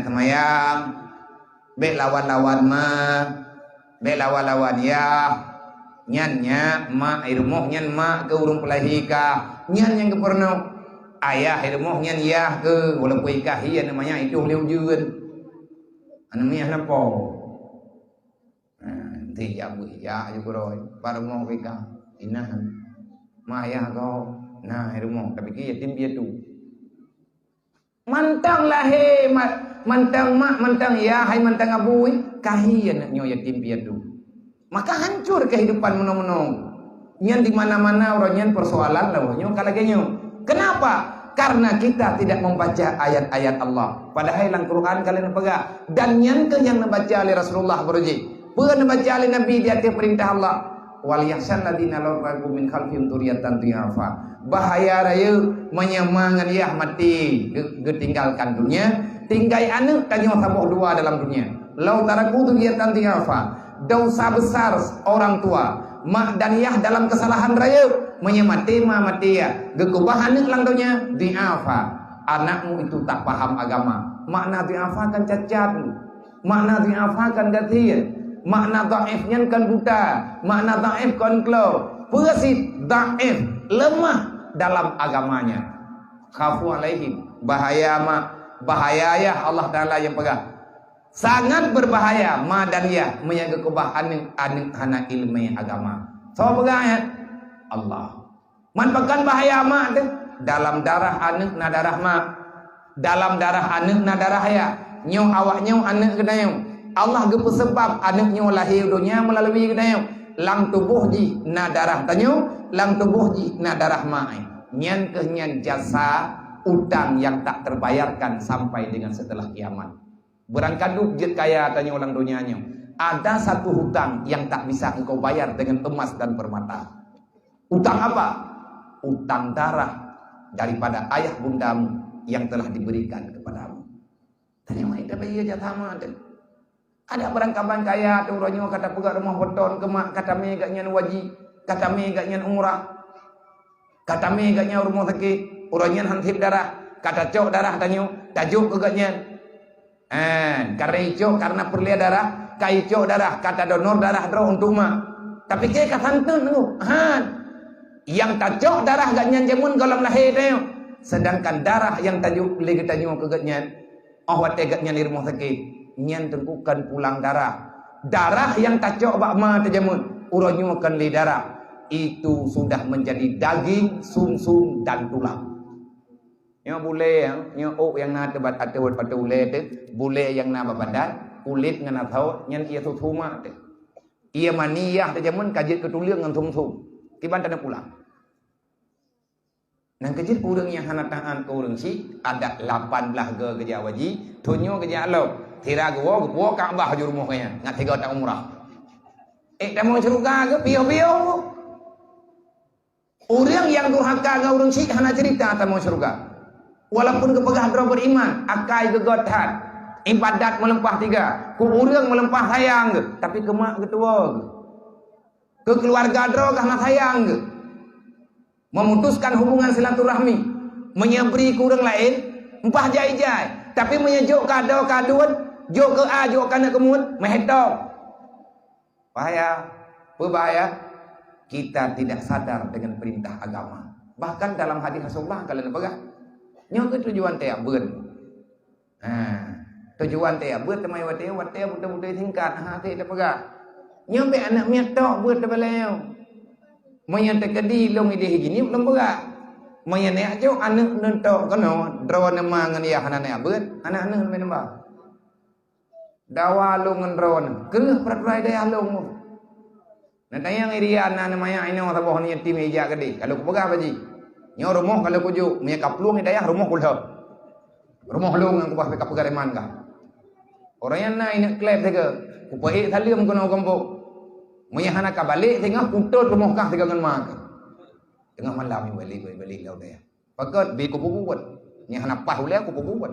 Temayang. Be lawan-lawan ma. Be lawan-lawan ya. Nyan ma irmoh nyan ma ke urung pelahika. Nyan yang gepurna ayah ilmuh nyan yah ke walaupun ikah ia namanya itu boleh ujian namanya apa nanti ya bu ya juga roy baru mau ikah inahan maya kau nah ilmuh tapi kia yatim piatu mantang lah he mantang mak mantang ya hai mantang abui kahian nyo yatim piatu maka hancur kehidupan menong-menong nyan di mana-mana orang nyan persoalan lah nyo kalagenya. Kenapa? Karena kita tidak membaca ayat-ayat Allah. Padahal dalam Quran kalian pegang. Dan yang membaca oleh Rasulullah berji. Bukan membaca oleh Nabi di atas perintah Allah. Wal yahsan ladina law ragu min khalfihim dzurriyyatan dhi'afa. Bahaya raya menyemangat ya mati ketinggalkan dunia tinggai anak tanya sabuh dua dalam dunia. Lau taraku tughiyatan tiafa. Dosa besar orang tua, mak dan yah dalam kesalahan raya, menyemati mati ya. Gekubah anak lang dunia diafa. Anakmu itu tak paham agama. Makna diafa kan cacat. Makna diafa kan gatian. Makna dhaifnya kan buta. Makna dhaif kan klau. Persit dhaif, lemah dalam agamanya. Khafu alaihim. Bahaya bahaya Allah Ta'ala yang pegang. Sangat berbahaya ma dan ya menjaga kebahanan anak ilmu agama. So pegang Allah. Manfaatkan bahaya ma dalam darah anak na darah ma. Dalam darah anak na darah ya. Nyong awak nyong anak kedayong. Allah gepu sebab anak nyong lahir dunia melalui kedayong. Lang tubuh ji na darah tanyong, lang tubuh ji na darah ma. Nyan kenyan jasa utang yang tak terbayarkan sampai dengan setelah kiamat. Berangkaduk jet kaya tanya orang dunianya. Ada satu hutang yang tak bisa engkau bayar dengan emas dan permata. Utang apa? Utang darah daripada ayah bundamu yang telah diberikan kepadamu. Tanya mai dah bayar jatama ada. Ada berangkaban kaya tu orangnya kata pegang rumah beton kemak kata me gaknya wajib, kata me gaknya umrah. Kata me gaknya rumah sakit, orangnya hantip darah, kata cok darah tanya, tajuk ke gaknya. Karena ijo karena perlia darah, kai ijo darah kata donor darah draw untuk mak. Tapi ke kasantun tu, yang tajok darah gaknya jamun golong lahir tu. Sedangkan darah yang tajuk lagi tajuk ke gaknya, awat gaknya di rumah sakit, nyan tengkukan pulang darah. Darah yang tajok bak ma tajamun, uronyo kan li darah. Itu sudah menjadi daging, sumsum dan tulang. Yang boleh yang yang na tebat atau pada boleh tu boleh yang na badan kulit dengan atau yang ia tutuma tu ia maniyah tu jamun kajit ketuliang dengan thum tiban tanda pulang. Nang kajit urang yang hana taan ke urang si ada 18 ge kerja wajib tunyo kerja lo tira gua Kaabah ju rumah kaya ngat tiga tak umrah. Tamu surga ke pio-pio. Urang yang durhaka ke urang si hana cerita tamu surga. Walaupun kepegah dro beriman, akai gegotan, ibadat melempah 3, ku urang melempah sayang, tapi kemak ketua, ke keluarga dro karena sayang, memutuskan hubungan silaturahmi, menyebri ku urang lain, empah jai-jai, tapi menyejuk kado kaduan, jok ke a, jok kana kemun, mehetong, bahaya, berbahaya, kita tidak sadar dengan perintah agama. Bahkan dalam hadis Rasulullah kalian pegah. Nyo ke tujuan teh beun. Tujuan teh beun temai wate betul-betul tingkat teh dah pegah. Nyo be anak miat tok beun dah baleu. Moyan teh kedi long ide gini belum pegah. Moyan nek jo anak nentok kono draw nama ngan ya hanana beun, anak-anak men nambah. Dawa long ngan draw. Ke peraturan dia long. Natayang irian namanya ino taboh ni tim ija kedi. Kalau ku pegah baji. Nyo rumah kalau kuju punya kaplung hidayah rumah kulha. Rumah long yang kubah peka pegariman ka. Orang yang na ini klep tega. Ku pai thalium kono kampung. Munya hana ka balik tengah putul rumah kah tega ngan mak. Tengah malam balik lau dia. Pakat bi ku bubuat. Nya hana pah ule ku bubuat.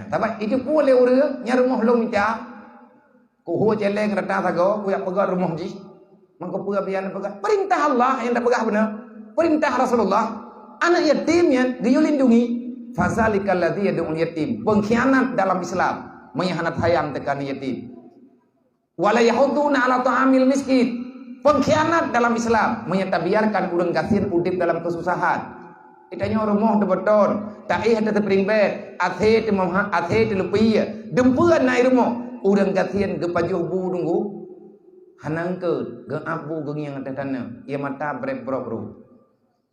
Tapi itu boleh urang nya rumah long minta. Ku ho celeng rata sago ku yak pegar rumah ji. Mangko pegah bian pegah. Perintah Allah yang dak pegah benar. Perintah Rasulullah, anak yatimnya dilindungi. Fazalikal ladzi yad'ul yatim. Pengkhianat dalam Islam, mengkhianat hayang tekan yatim. Wala yahudduna ala ta'amil miskin. Pengkhianat dalam Islam, menyatabiarkan urang kasir udip dalam kesusahan. Itanya rumah de beton, taih ada tepringbet, athe te lupiya. Dempuan nai rumah, urang kasir ge pajuh bu nunggu. Hanangkeun ge abu ge yang tetana, ia mata brep-brop ru.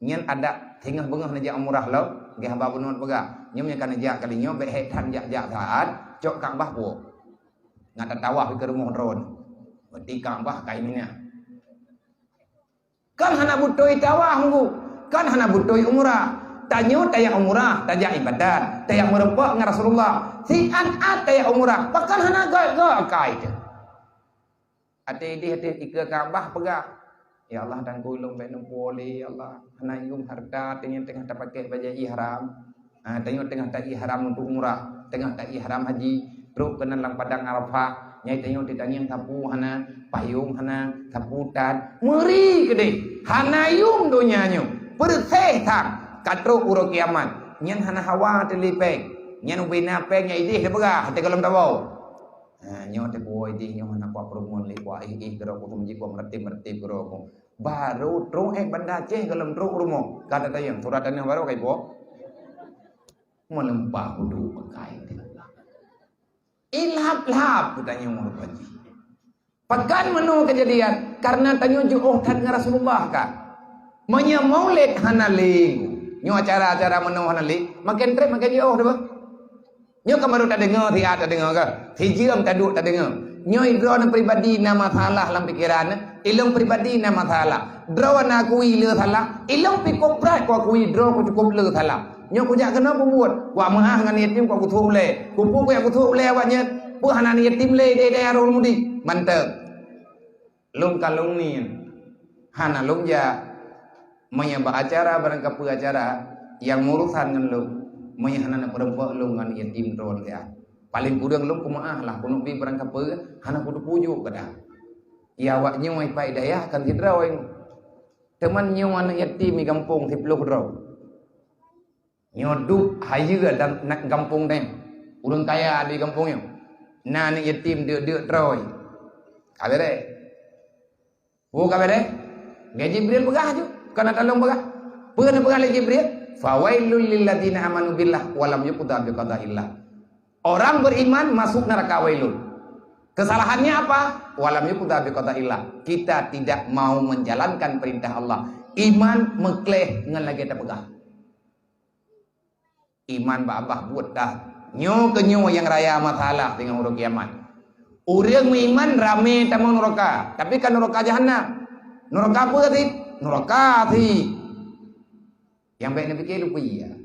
Nyen ada tinggal bengah naja umrah lo, ge hamba bunun pega. Nyom nya kana ja kali nyom be hetan ja saat, cok Ka'bah po. Ngata tawaf ke rumah drone. Berarti Ka'bah kainnya. Kan hana butoi tawaf mu. Kan hana butoi umrah. Tanyo taya umrah, taja ibadat, taya merempok ngan Rasulullah. Si an taya umrah, bahkan hana ga kai. Ate di ika Ka'bah pega. Ya Allah dan kulung baik numpoli ya Allah hana ingum harta dengan tengah terpakai baju ihram Tengok tengah tak ihram untuk umrah, tengah tak ihram haji, terus kena dalam padang Arafah, nyai tengok di tangiang tapu hana, payung hana, taputan, meri gede, hana yung donyanya, bersih tak, katro uro kiamat, nyen hana hawa telipeng, nyen ubina peng nyai deh berah, hati kalau tahu. Nyo te boy di nyo hana kwa perumon li kwa kero ko tumji ko merti kero ko. Baru tro banda ceh kalau tro rumo, kata tayang suratan yang baru kai po. Melempah hudu pakai ilhap-lap katanya umur haji. Pekan menu kejadian karena tanya juh tan Rasulullah ka. Menya maulid hanaling. Nyo acara-acara menu hanaling makin trip makin jauh dah. Nyo kamaru tak dengar ti ada dengar ke? Hijram tak duk tak dengar. Nyo idron pribadi nama salah dalam pikiran, ilung pribadi nama salah. Draw na kui le salah, ilung pikop prat ko kui draw ko cukup le salah. Nyo ku jak kena buat wa maah ngan yatim ko thu le ku pu ko thu le wa nya pu hanan yatim le de arul mudi mantep lung kalung ni hana lung ya menyamba acara barang kapu acara yang ngurusan ngan lung menya hanan perempuan lung ngan yatim ron ya paling kurang lung ku maah lah ku bi barang kapu hana kudu puju kada ya wa nyo ai pai daya kan hidra weng teman nyo anak yatim di kampung 10 draw nyoduk hayu dan nak kampung dem urang kaya di kampungnya na ni yatim dia troy kabere gaji Jibril begah ju kana talong begah peuna begah le Jibril fawailul lil ladina amanu billah walam yuqda bi qadaillah orang beriman masuk neraka wailun kesalahannya apa walam yuqda bi qadaillah kita tidak mau menjalankan perintah Allah iman mekleh ngan lagi tak begah iman babah buat dah nyo ke nyo yang raya masalah dengan urang kiamat urang iman rame tamu neraka tapi kan neraka jahanam neraka apa tadi neraka ti yang baik nabi ke lupiya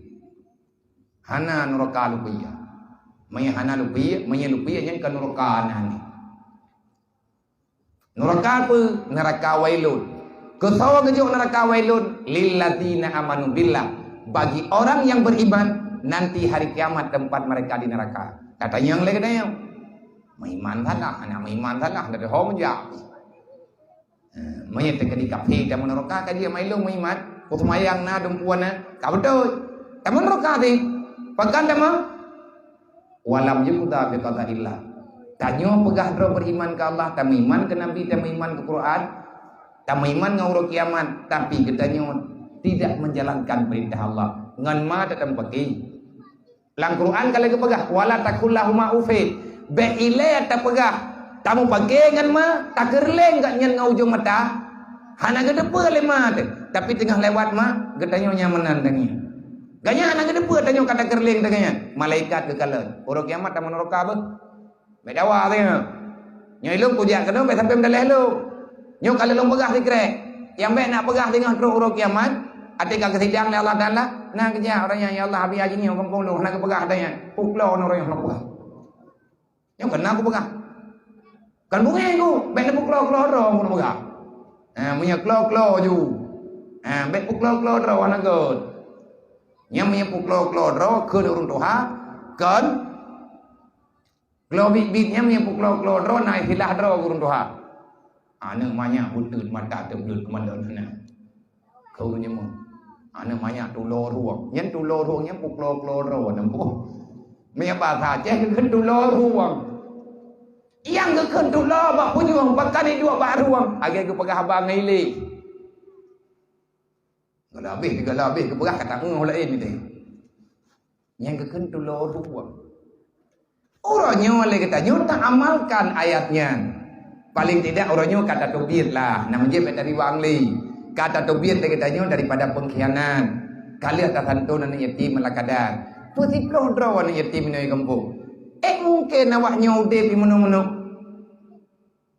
hana neraka lupiya maya hana lupiya yang kan neraka nani neraka apa neraka wailun kesawa kejo neraka wailun lil ladina amanu billah bagi orang yang beriman nanti hari kiamat tempat mereka di neraka. Katanya yang lagi katanya, maiman tanah, anak maiman tanah dari home jauh. Maya teka di kafe, tamu neraka kan dia mailung maiman, kutumayang na dumpuan na, kau betul. Tamu neraka ti, pekan tamu, walam yukuda berkata illah. Tanyo pegah dro beriman ke Allah, tamu iman ke Nabi, tamu iman ke Quran, tamu iman ngau kiamat, tapi katanya tidak menjalankan perintah Allah. Ngan ma datang pergi. Lang Quran kalau kepegah wala takullahuma ufid. Be ile ta pegah. Tamu pergi ngan ma takerleng gak nyen ngau ujung mata. Hana gedepe le ma te. Tapi tengah lewat ma getanyo nyamanan dangi. Ganya hana gedepe tanyo kata kerleng daganya. Malaikat ke kala. Oro kiamat tamu neraka be. Be dawa te. Nyai lu pujak kena be sampai mendaleh lu. Nyo kalau lu pegah dikrek. Yang be nak pegah dengan oro kiamat atika kesidang le Allah Taala nah kerja orangnya ya Allah habis haji ni kampung lu nak pegah adanya puklau orang yang nak pegah yang kena aku pegah kan bunga aku ben puklau orang nak pegah punya klau ju ben puklau orang anak god yang punya puklau ke urang tuha kan klau bibitnya punya puklau orang naik hilah urang tuha anu banyak butut mata tebut kemandan sana kau nyemong ana banyak tulo ruang nyen tulo ruang nyen puklo kloro nempuh maya bahasa Aceh keun tulo ruang yang keun tulo bak punyung pakan ni dua bak ruang age ke pegah abang ngai kalau habis ke pegah kata ngau lain ni yang keun tulo ruang orangnya oleh kata nyuta amalkan ayatnya paling tidak orangnya kata tubir lah namanya dari wang li kata tobir katanya daripada pengkhianat kali atas santunan yatim melakadan putih draw anak yatim di kampung mungkin awaknya udah di menu-menu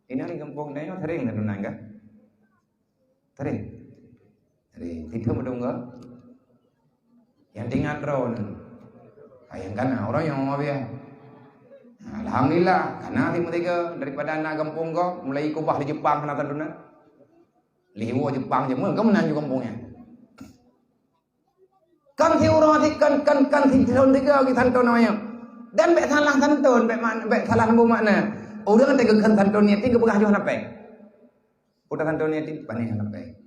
ini di kampung ni sering nak nang kan sering itu menunggu yang tinggal draw ayang kan orang yang mau biar alhamdulillah karena mereka daripada anak kampung kau mulai kubah di Jepang nak santunan liwo Jepang je mun kamu nan ju kampungnya Kan thiurah thì kan thì thon tiga ki thanton namanya. Dan bek salah thanton, bek salah bu makna. Urang teh geun thanton niat ke begah johan apa? Udah thanton niat panihan apa?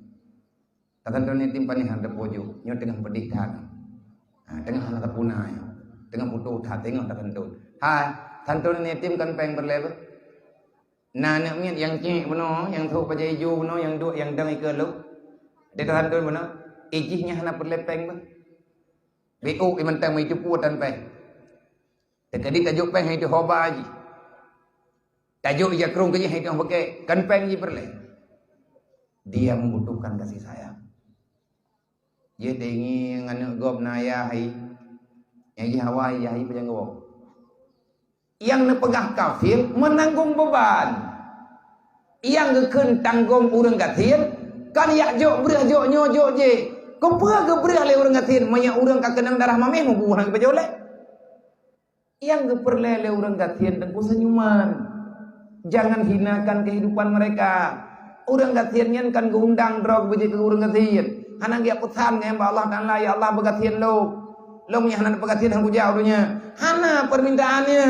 Thanton niat panihan de pojo, nyo tengah pedih than. Tengah anak punai, tengah putu tha tengah thanton. Hai, thanton niat kan peng berlebe. Nah nak miat yang cek benar, yang thuk pajai ju benar, yang duk yang dang ke lu. Dia thanton benar. Ijihnya hana berlepeng bah. BU mentang mai cupu tan pe. Tekadi tajuk peng hai tu hoba ji. Tajuk ya krung ke hai tu pakai kan peng ji perle. Dia membutuhkan kasih sayang. Dia tengi nganu gob na ya hai. Yang ji hawai ya hai pajang gob. Yang nepegah kafir menanggung beban. Yang gekeun tanggung urang gatien kan yak jok berah jok nyo jok je. Kau pernah gebrah le orang ngatin, banyak orang kakenang darah mameh mau buang ke jolek. Yang geperle le orang ngatin dan senyuman. Jangan hinakan kehidupan mereka. Orang ngatin kan geundang drog beje ke orang ngatin. Hanang dia putan ngem Allah Taala ya Allah begatin lo. Lo nya hanan begatin hang jauh dunya. Hana permintaannya.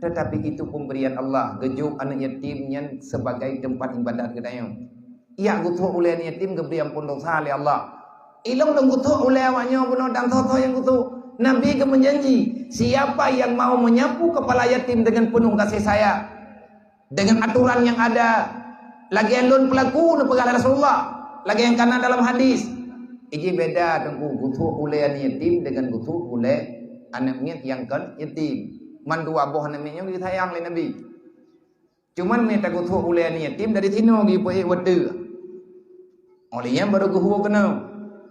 Tetapi itu pemberian Allah. Gejuk anak yatimnya sebagai tempat ibadat kedayang. Ia gutuh oleh yatim geberi ampun dosa oleh Allah. Ilong dong gutuh oleh awaknya benar dan toto yang gutuh. Nabi ke menjanji, siapa yang mau menyapu kepala yatim dengan penuh kasih sayang, dengan aturan yang ada, lagi elon pelaku nepegala Rasulullah, lagi yang kana dalam hadis. Iji beda tengku gutuh oleh yatim dengan gutuh oleh anaknya yang kan yatim. Man dua boh anaknya disayang oleh Nabi. Cuman minta gutuh oleh yatim dari tino gi poe wede. Olehnya baru guhu kena.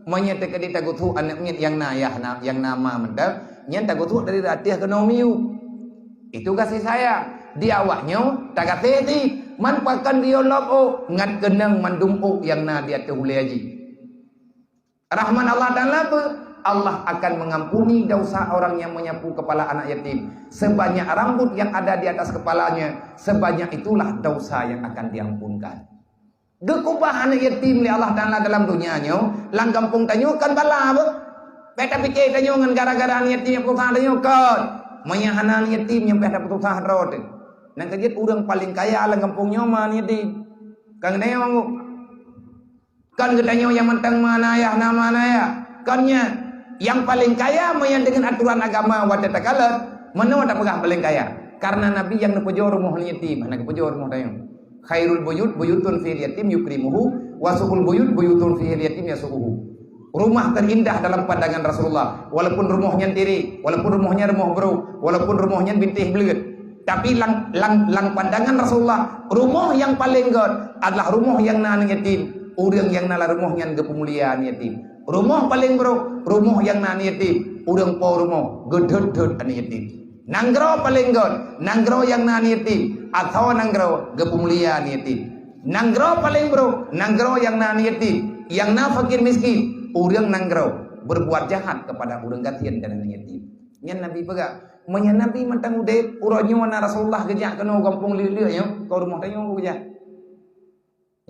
Manya tekadi tagutu anak mit yang nayah yang nama mendal nyen tagutu dari ratih ke nomiu itu kasih sayang di awaknya tagateti manpakan biolog ngat kenang mandumpu yang na dia tehule aji rahman Allah Taala Allah akan mengampuni dosa orang yang menyapu kepala anak yatim sebanyak rambut yang ada di atas kepalanya sebanyak itulah dosa yang akan diampunkan. Gekubah anak yatim li Allah Taala dalam dunianya, lang kampung tanyo kan bala apa? Beta pikir tanyo ngan gara-gara anak yatim yang putus tanyo kan. Manya anak yatim yang beta putus rot. Nang kejit urang paling kaya lang kampungnya mah yatim. Kang neong. Kan getanyo yang mentang mana ya nama ya. Kannya yang paling kaya maya dengan aturan agama wadata kalat. Mana tak pegah paling kaya? Karena Nabi yang nepejor rumah yatim, anak pejor rumah tanyo. Khairul buyut buyutun fil yatim yukrimuhu wasuhul buyut buyutun fil yatim yasuhuhu. Rumah terindah dalam pandangan Rasulullah walaupun rumahnya tiri, walaupun rumahnya rumah bro, walaupun rumahnya bintih belut. Tapi lang pandangan Rasulullah, rumah yang paling god adalah rumah yang nan yatim, urang yang nala rumahnya gepemuliaan yatim. Rumah paling bro, rumah yang nan yatim, urang po rumah gedut-gedut an yatim. Nanggro paling god, nanggro yang nan yatim atau nanggro gepemuliaan yatim. Nanggro paling bro, nanggro yang nan yatim, yang na fakir miskin, urang nanggro berbuat jahat kepada urang gatian dan anak yatim. Nyan Nabi pega, menya Nabi mentang ude uronyo na Rasulullah gejak kena kampung lieu-lieu nya, kau rumah tanyo gejak.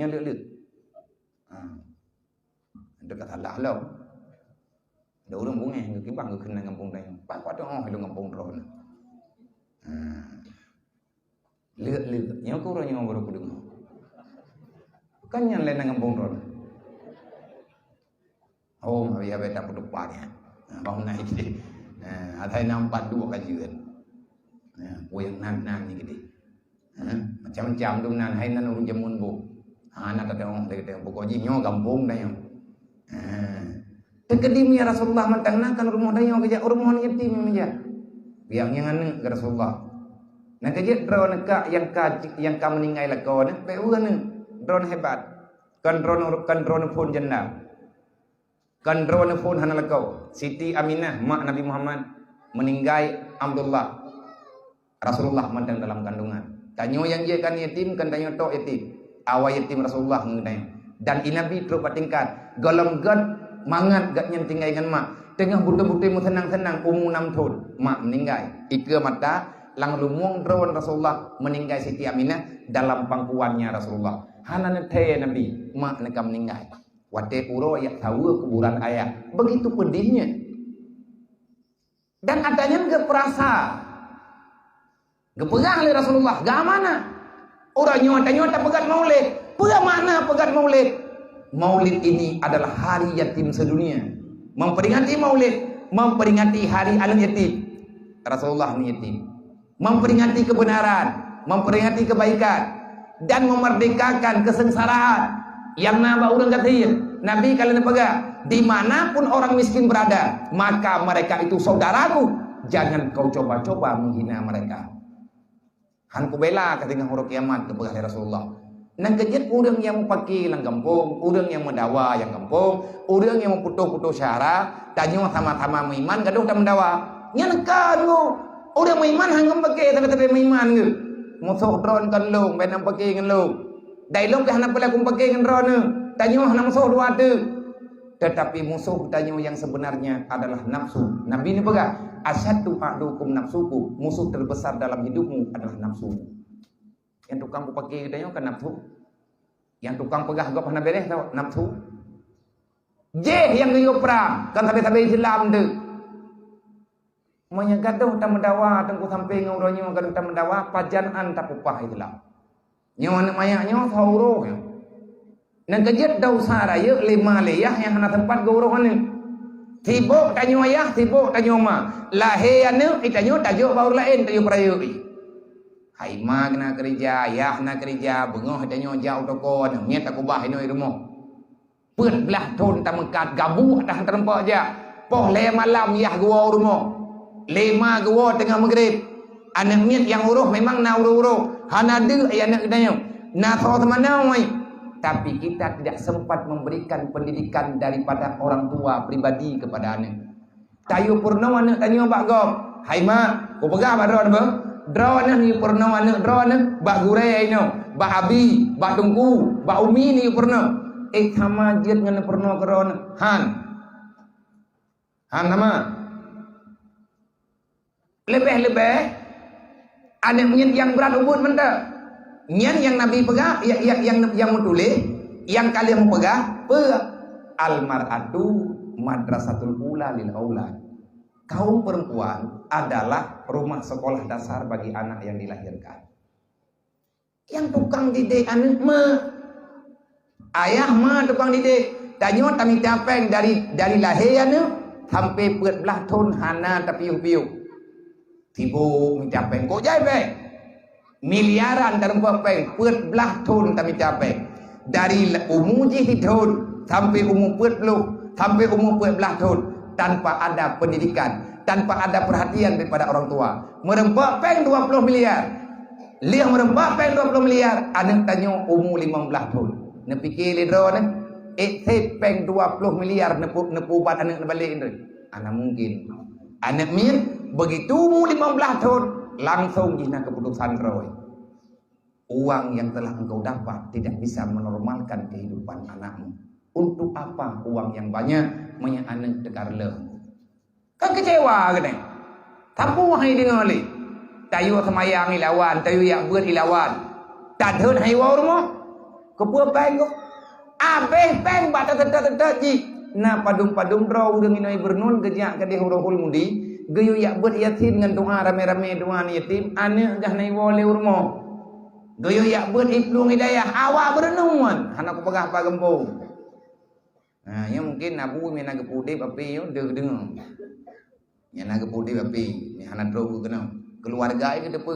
Yang lieu-lieu. Dekat Allah lo. Ada urang bunga yang kibang ke kena kampung tanyo. Pak tu hilang kampung ron. Lihat, yang kau orang yang baru kudung, kan yang lain dengan bongron. Oh, habis beta pedupanya, bangun naik deh. Ada nampak dua kajian. Yang nan ni gede. Macam-macam tu nan, hai nan urung jamun bu. Anak kata orang kata pokoknya nyo kampung dah yang. Terkedim ya Rasulullah mentang kan rumah dah yang kerja rumah ni yatim aja. Biar yang ane ke Rasulullah. Nah kerja drone yang ka meninggal lah kau ni, beruan drone hebat. Kan drone pun jenda. Kan drone pun hana kau. Siti Aminah mak Nabi Muhammad meninggal Abdullah. Rasulullah mentang dalam kandungan. Tanyo yang dia kan yatim kan tanyo tok yatim. Awal yatim Rasulullah mengenai. Dan Nabi terus tingkat. Golong god mangat gak nyentinggai dengan mak. Tengah buta-buta mu senang-senang umur 6 tahun mak meninggal. Ika mata lang lumung drone Rasulullah meninggal Siti Aminah dalam pangkuannya Rasulullah. Hana nete Nabi mak nak meninggal. Wate uro yak tahu kuburan ayah. Begitu pedihnya. Dan adanya enggak perasa. Gepegang oleh Rasulullah. Gak mana? Orang nyota pegat maulid. Pegat mana pegat maulid? Maulid ini adalah hari yatim sedunia. Memperingati maulid, memperingati hari anak yatim. Rasulullah ini yatim. Memperingati kebenaran, memperingati kebaikan, dan memerdekakan kesengsaraan. Yang nabak orang katir, Nabi kalian pegang, dimanapun orang miskin berada, maka mereka itu saudaraku. Jangan kau coba-coba menghina mereka. Hanku bela ketika huruf kiamat kepada Rasulullah. Nang kejut orang yang mempaki lang kampung, orang yang mendawa yang kampung, orang yang memputuh-putuh syara, tanya sama-sama meiman, gaduh tak mendawa. Nyankan lu, orang meiman hang mempaki tapi meiman lu. Musuh drone kan lu, benang paki kan lu. Dai lu dah nak pelaku paki kan drone, tanya hang musuh dua tu. Tetapi musuh tanya yang sebenarnya adalah nafsu. Nabi ini pegang, asyaddu a'dukum nafsuku. Musuh terbesar dalam hidupmu adalah nafsumu. Yang tukang pakai tanya kan nafsu. Yang tukang pegah gak pernah beres tahu nafsu. Yang dia perang kan sampai Islam tu. Monya gaduh tak mendawa tengku sampai ngauronyo gaduh tak mendawa pajanaan tak upah Islam. Nyawa nak mayaknya sauro. Nang kejut dosa raya 5 leyah yang hana tempat gaurohan ni. Sibuk tanya ayah, sibuk tanya mak. Lahir anu itanya tajuk baru lain tajuk peraya. Hai mak kena kerja, ayah kena kerja, bengah tanya jauh toko, nyet aku bah ini rumah. Put belah ton tak mengkat gabu dah terempak aja. Poh le malam yah gua rumah. 5 gua tengah maghrib. Anak nyet yang uruh memang na uruh. Hana de ayah nak tanya. Na so mana oi? Tapi kita tidak sempat memberikan pendidikan daripada orang tua pribadi kepada anak. Tayu purno anak tanya bak gom. Hai mak, ko pegah bak drone bang. Drone ni purno anak drone bak gurei no. Bak abi, bak tungku, bak umi ni purno. Sama jet ngene purno keron. Han nama. Lebih anak yang berat ubud mentah. Yang Nabi pegang, yang menulis, yang kalian pegang, al-mar'atu madrasatul ula lil aulad. Kaum perempuan adalah rumah sekolah dasar bagi anak yang dilahirkan. Yang tukang didik anak ayah tukang didik. Tanya kami capeng dari lahir anak sampai 14 tahun hana tapi piu-piu. Sibuk mencapeng kok jai be. Miliaran dalam peng 14 tahun kami capai dari umur 7 tahun sampai umur 40 sampai umur 14 tahun tanpa ada pendidikan, tanpa ada perhatian daripada orang tua. Merempak peng 20 miliar. Liang merempak peng 20 miliar, anak tanya umur 15 tahun. Ne fikir ledro ne peng 20 miliar nepu bat anak balik ni. Anak mungkin. Anak min begitu umur 15 tahun langsung jina keputusan roy. Uang yang telah engkau dapat tidak bisa menormalkan kehidupan anakmu. Untuk apa uang yang banyak menyanak dekar le? Kan kecewa kan? Tapu hai dengar li. Tayu semayang ilawan, tayu yang buat ilawan. Tak hut hai wa rumah. Kepua peng ko. Abeh peng bata teta ji. Na padum-padum draw urang inoi bernun gejak ke hurul mudi. Gayu yak buat yatim dengan doa rame-rame doa yatim anak dah nai wole urmo. Gayu yak buat iplung hidayah awak berenungan hana ku pegah pa gempung. Nah, ya mungkin nabu me naga pudip api yo dengar. Ya naga pudip api ni hana dro ku kena keluarga ke depe.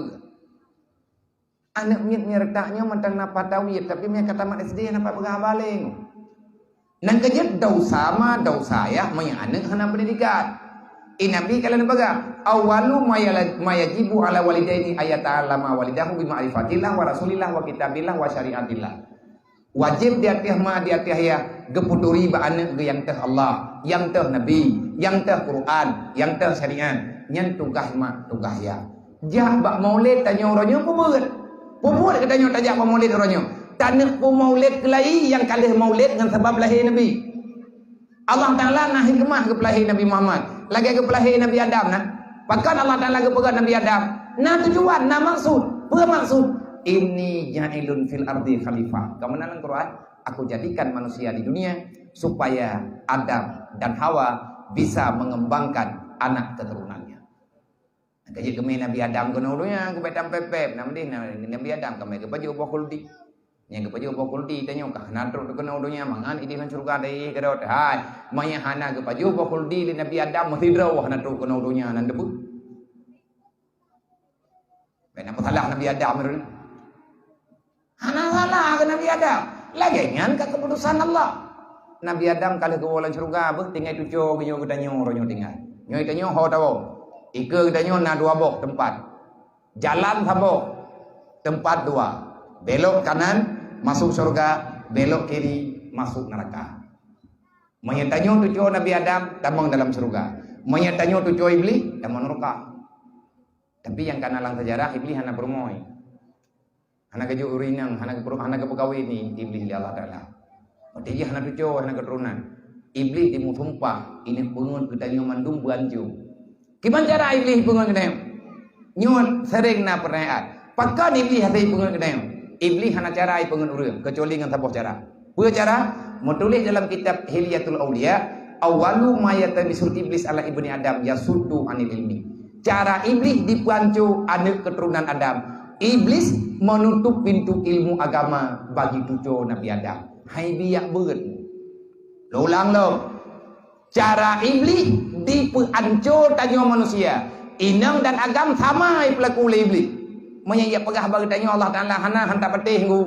Anak mit nyertaknya mentang napa tawid tapi me kata mak SD napa pegah baling. Nang kejut dosa ma dosa ya me anak hana pendidikan. Nabi kalian pegang awalu mayajibu ala walidaini ayata'allama walidahu bi ma'rifatillah wa rasulillah wa kitabillah wa syariatillah. Wajib di atas ma di atas ya geputuri ba anak ge yang teh Allah, yang teh Nabi, yang teh Quran, yang teh syariat, nyen tugas ma tugas ya. Jah bak maulid tanya oronyo pemut. Pemut ke tanya tajak maulid oronyo. Tanah maulid kelai yang kalih maulid dengan sebab lahir Nabi. Allah Ta'ala nah hikmah ke lahir Nabi Muhammad. Lagi ke lahir Nabi Adam nah. Bahkan Allah Ta'ala ke pegang Nabi Adam. Nah tujuan, nah maksud. Apa maksud? Inni ja'ilun fil ardi khalifah. Kemenangan Quran, aku jadikan manusia di dunia supaya Adam dan Hawa bisa mengembangkan anak keturunannya. Kaji kami Nabi Adam kena ulunya aku betam pepep Nabi Adam kami ke baju bokuldi. Yang ke baju bokuldi tanya kah nadro kena ulunya mangan ini kan surga deh kedot. Hai, maya hana ke baju bokuldi Nabi Adam mesti drawah nadro kena ulunya nan debu. Kenapa salah Nabi Adam itu? Hana salah ke Nabi Adam. Lagi ngan ke keputusan Allah. Nabi Adam kalau ke walan surga apa tinggal tujuh kenyo kita nyor tinggal. Nyor kita nyor ho tahu. Ika kita nyor na dua bok tempat. Jalan sabok tempat dua. Belok kanan masuk surga, belok kiri masuk neraka. Menyatanya tujuh Nabi Adam tamang dalam surga. Menyatanya tujuh iblis tamang neraka. Tapi yang kanalang sejarah iblis hana bermoy. Hana keju urinang, hana kepegawai ini iblis li Allah Taala. Dia hana tujuh hana keturunan. Iblis dimutumpah ini pengun kita mandum banju. Gimana cara iblis pengun kita? Nyon sering na perayaan. Pakan iblis hati pengun kita. Iblis hana cara pengun urang kecuali dengan sebuah cara. Apa cara? Menulis dalam kitab Hilyatul Auliya, awalu ma yatamisul iblis ala ibni Adam yasuddu anil ilmi. Cara iblis dipancu anak keturunan Adam. Iblis menutup pintu ilmu agama bagi cucu Nabi Adam. Hai biak beut. Lo ulang lo. Cara iblis dipancu tanya manusia. Inang dan agam sama pelaku oleh iblis. Menyak pegah bagi tanya Allah Taala hana hanta patih ku.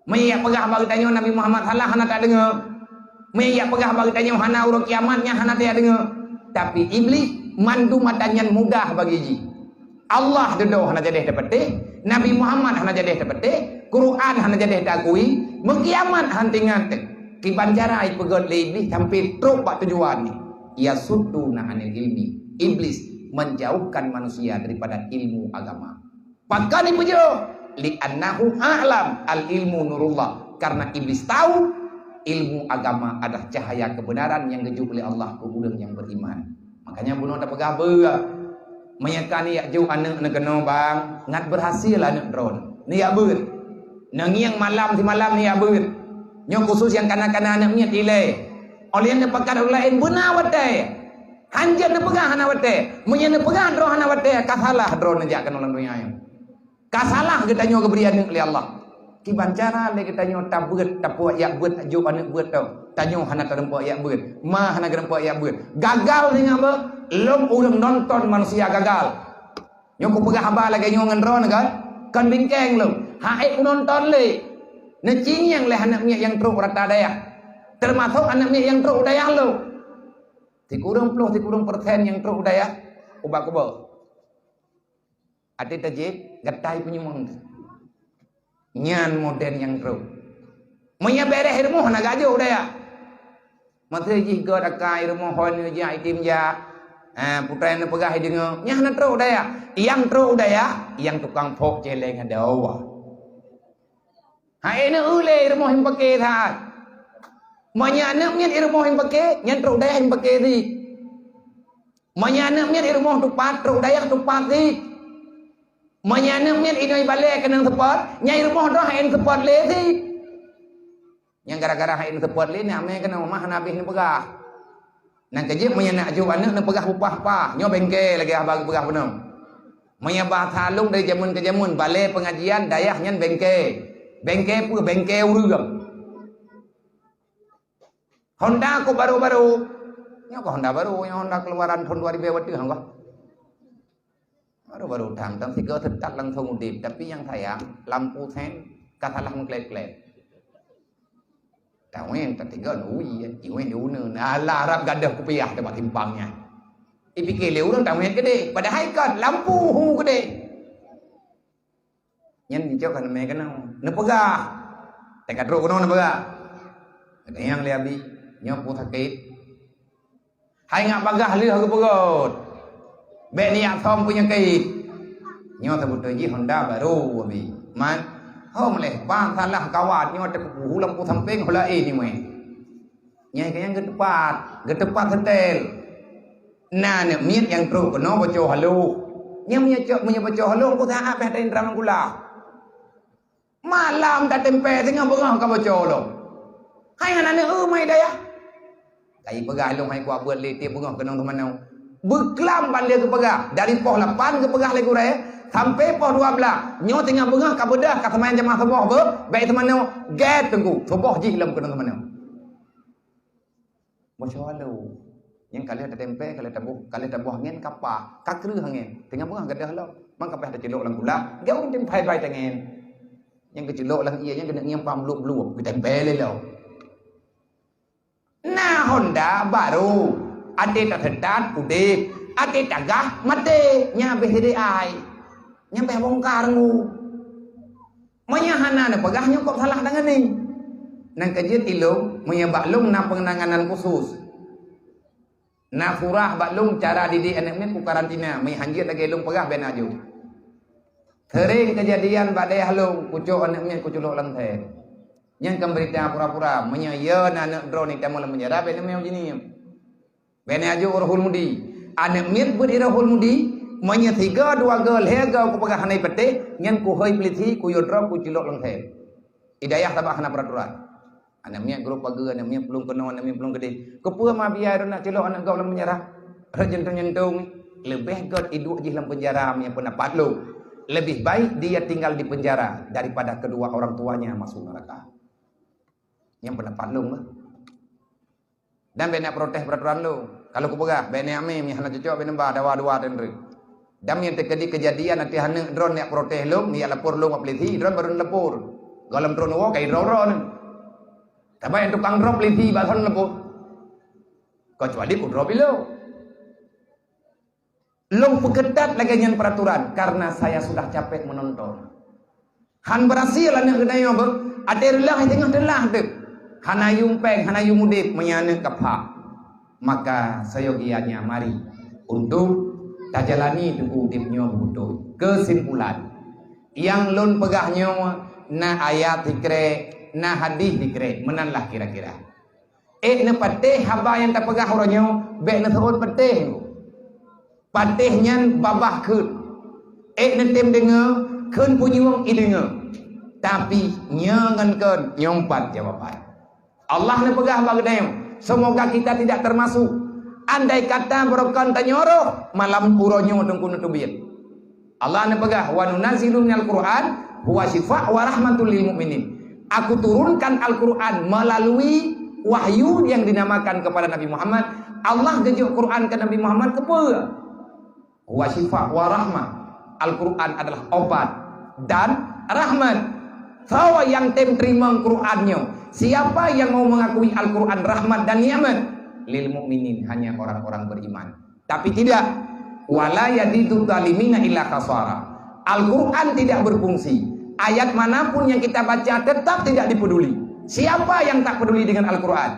Menyak pegah bagi tanya Nabi Muhammad salah hana tak dengar. Menyak pegah bagi tanya hana urut kiamatnya hana tak dengar. Tapi iblis mandu matanyan mudah bagi ji. Allah dedo hana jadi dapat Nabi Muhammad hana jadi dapat Quran hana jadi dakui mengkiamat hantingan kibanjara ai pegot iblis sampai truk bak tujuan ni ya suduna anil ilmi. Iblis menjauhkan manusia daripada ilmu agama. Pakani pujo li annahu a'lam al ilmu nurullah, karena iblis tahu ilmu agama adalah cahaya kebenaran yang dijup oleh Allah ke budak yang beriman. Makanya bunuh tak pegah berat. Menyekani yak jauh anak nak kena bang. Ngat berhasil anak drone. Ni yak berat. Nangiang malam si malam ni yak berat. Nyok khusus yang kanak-kanak anak niat ilai. Oleh yang pakai orang lain benar watai. Hanjat nak pegah hana watai. Menyek nak pegah drone hana watai. Kasalah drone najak kan orang dunia yang. Kasalah kita nyok keberian oleh Allah. Kiban cara le kita nyok tak berat, tak puak yak berat jauh anak berat tau. Tanyo hana terempak yak berat. Ma hana terempak yak berat. Gagal dengan apa? Lom orang nonton manusia gagal. Nyok ku pegah haba lagi nyok ngendron kan? Kan bingkeng lo. Haik nonton le. Necing yang le anak miak yang teruk rata daya. Termasuk anak miak yang teruk daya lo. Tikurang puluh tikurang persen yang teruk daya. Ubah kubah. Ada tajib gatai penyumang. Nyan modern yang teruk. Menya bereh ilmu hana gajo daya. Masa jika dakai ilmu hon je itim ja. Putra yang pegah dengan nya hana teruk daya. Yang teruk daya yang tukang pok jeleng ada awak. Hai na ule ilmu him pakai tha. Menya anak mian ilmu him pakai, nyan teruk daya him pakai di. Menya anak mian ilmu tupat teruk daya tupat di. Menya anak mian inoi balik kena tepat, nyai ilmu dah hain tepat le di. Yang gara-gara hain tepat le ni ame kena rumah nabi ni pegah. Nak kerja menyana aju anak nak pegah upah-upah, nyo bengkel lagi abang pegah penuh. Menyabah talung dari jamun ke jamun, balai pengajian dayah nyan bengkel. Bengkel pun bengkel urang. Honda aku baru-baru. Nyo ko Honda baru, nyo Honda keluaran tahun 2020 hangga. Baru-baru tang tiga tetap langsung udip, tapi yang sayang lampu sen katalah mengklek-klek. Tawen ketiga nui, iwen diuna. Alah Arab gadah kupiah tempat timpangnya. Ipikir le urang tawen gede, padahal kan lampu hu gede. Nyen dicok kan me kenau. Ne pegah. Tekat ro kono ne pegah. Yang le abi, nyopo sakit. Hai ngak pegah le ke pegot. Bek ni yang thom punya kait. Nyo sebut ji Honda baru abi. Man hom leh bang salah kawat nyo te ku lampu samping hola ni me. Nyai kayang getepat setel. Nah ne miet yang tru kono boco halu. Nya punya boco halu ku tak apa ten drama gula. Malam tak tempe tengah bengah ka boco lo. Hai anak mai daya. Kai pegah long hai kuat buat letih pengah kenang teman nau. Beklam balik ke pegah dari poh 8 ke pegah lagi rai sampai poh 12. Nyo tengah pegah ka bedah ka teman jamaah seboh be. Baik teman nau get tengku. Seboh ji lam kenang teman nau. Masya-Allah. Yang kali ada tempe, kali ada buah angin kapah, kakru angin. Tengah pegah gadah lo. Mang kapah ada celok lang gula. Gau tempe bai tengen. Yang kecelok lang iya yang kena ngiam pam bluk-bluk, tempe le lo. Nah Honda baru ada tak sedat udik ada tagah mati nyampe hede ai nyampe bongkar ngu menyahana na pegahnya kok salah dengan ni nang kajian ilung menyebaklung na pengenanganan khusus na furah baklung cara didik anak ni ku karantina menghanjir lagi ilung pegah ben aju sering kejadian badai halung kucuk anak ni kuculuk lantai yang berita pura-pura menyaya anak drone ni tamu menjara bene meu jini bene aju Rahul Mudi anak mit budi Rahul Mudi menya 3 2 gel hega ku pegah hanai pete nyen ku hoi peliti ku yodro ku cilok lenghe hidayah tabah hana peraturan anak mit grup pagi anak mit belum kena anak mit belum gede kepua ma biar nak cilok anak gau dalam penjara rentung lebih god iduk di dalam penjara punya pendapat lu lebih baik dia tinggal di penjara daripada kedua orang tuanya masuk neraka. Yang pendapat lu mah. Dan benak protes peraturan lu. Kalau ku pegah, benak ame yang hana cocok benak ba dawa-dawa tenri. Dan yang terjadi kejadian nanti hana drone nak protes lu, ni lapor lu ngapliti, drone baru lapor. Galam drone wo kai ro-ro ni. Tapi yang tukang drop peliti bason lapor. Kecuali ku drop lu. Lu peketat lagi yang peraturan karena saya sudah capek menonton. Han berhasil anak kedai apa? Ada relah tengah telah tu. Hanayung peng, hanayung mudip menyanek kapha. Maka seyogianya mari untuk tajalani tu udipnya betul. Kesimpulan yang lon pegahnya na ayat dikre, na hadis dikre, menanlah kira-kira. Na patih haba yang tak pegah orangnya, be na thot patih. Patihnya babah keut. Na tem dengar, keun punyung idengar. Tapi nyangan keun nyompat jawapan. Allah ni pegah bagadayang. Semoga kita tidak termasuk. Andai kata berkan tanyoroh malam puronyo tengku nutubiyat. Allah ni pegah wa nunazilu minal Qur'an huwa syifa' wa rahmatul lil mu'minin. Aku turunkan Al-Qur'an melalui wahyu yang dinamakan kepada Nabi Muhammad. Allah gejuk Qur'an ke Nabi Muhammad kepa. Huwa syifa' wa rahmah. Al-Qur'an adalah obat dan rahmat. Siapa yang terima Qur'annya, siapa yang mau mengakui Al-Quran rahmat dan nikmat, lil mu'minin hanya orang-orang beriman. Tapi tidak, wala yadidu zalimina illa khasara. Al-Quran tidak berfungsi. Ayat manapun yang kita baca tetap tidak dipeduli. Siapa yang tak peduli dengan Al-Quran?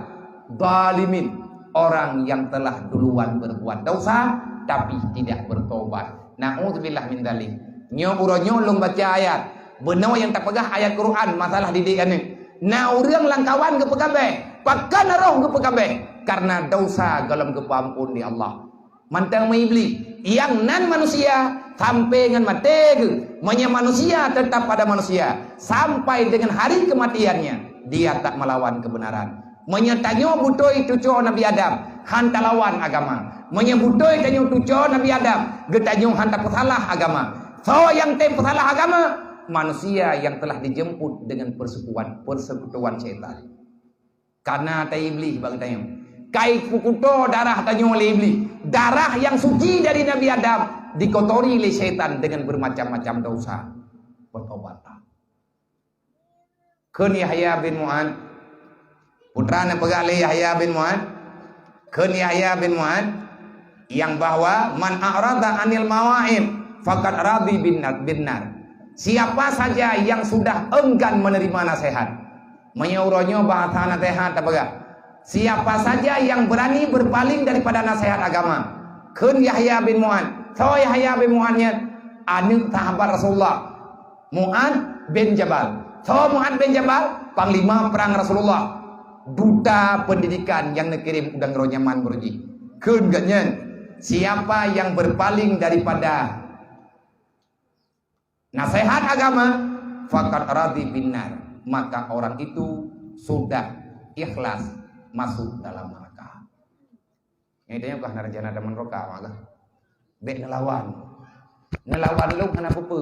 Zalimin, orang yang telah duluan berbuat dosa tapi tidak bertobat. Na'udzubillah min dzalik. Nyo uronyo lung baca ayat. Benar yang tak pegah ayat Quran masalah didik ni. Na urang langkawan ke pegabe, pakan roh ke pegabe karena dosa dalam kepampun di Allah. Mantang iblis yang nan manusia sampai dengan mati ke, menya manusia tetap pada manusia sampai dengan hari kematiannya dia tak melawan kebenaran. Menyetanyo butoi cucu Nabi Adam, hanta lawan agama. Menyebutoi tanyo cucu Nabi Adam, getanyo hanta pesalah agama. So yang tem pesalah agama manusia yang telah dijemput dengan persekutuan syaitan. Karena ta iblis bagi tanya. Kai pukuto darah tanyo oleh iblis. Darah yang suci dari Nabi Adam dikotori oleh syaitan dengan bermacam-macam dosa. Bertobatlah. Kun Yahya bin Mu'ad, putrana pegale Yahya bin Mu'ad. Kun Yahya bin Mu'ad yang bahwa man a'rada anil mawa'id faqad radi bin nar. Siapa saja yang sudah enggan menerima nasihat, menyuruhnya bahasa nasihat apa? Siapa saja yang berani berpaling daripada nasihat agama. Kun Yahya bin Mu'ad. So Yahya bin Mu'adnya anak sahabat Rasulullah. Mu'ad bin Jabal. So Mu'ad bin Jabal panglima perang Rasulullah. Duta pendidikan yang dikirim udang roh nyaman berji. Kun gatnya siapa yang berpaling daripada nasihat agama, faqad radi binar, maka orang itu sudah ikhlas masuk dalam neraka. Ini kah narjana dalam neraka maka bek nelawan lu kana apa?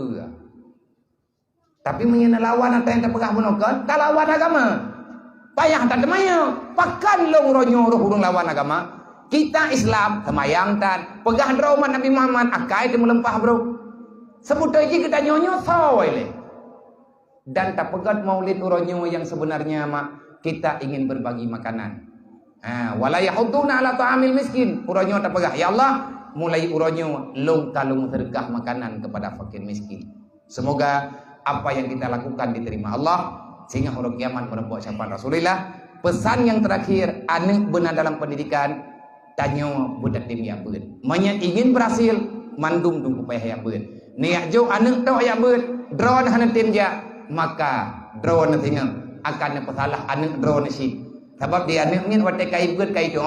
Tapi menyenelawan atau yang terpegah bunokan talawan agama. Payah tak demaya. Pakan long ronyo roh hurung lawan agama. Kita Islam semayang tan pegah droman Nabi Muhammad akai temu lempah bro. Sebut aja kita nyonyo sawai. Dan tak pegat maulid uronyo yang sebenarnya mak kita ingin berbagi makanan. Wala yahudduna ala ta'amil miskin. Uronyo tak pegah. Ya Allah, mulai uronyo long kalung sedekah makanan kepada fakir miskin. Semoga apa yang kita lakukan diterima Allah sehingga huruf kiamat menempuh ucapan Rasulullah. Pesan yang terakhir, anak benar dalam pendidikan tanya budak tim yang ber. Manya ingin berhasil mandum tunggu payah yang ber. Niat jo anak tau yang ber. Drone hana tim ja maka drone tinggal akan pesalah anak drone si. Sebab dia anak ngin watai kai ber kai tu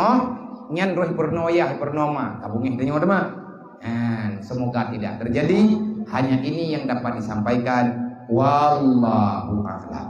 nyan roh pernoya pernoma kabungih tanya mak. Semoga tidak terjadi. Hanya ini yang dapat disampaikan. Wallahu a'lam.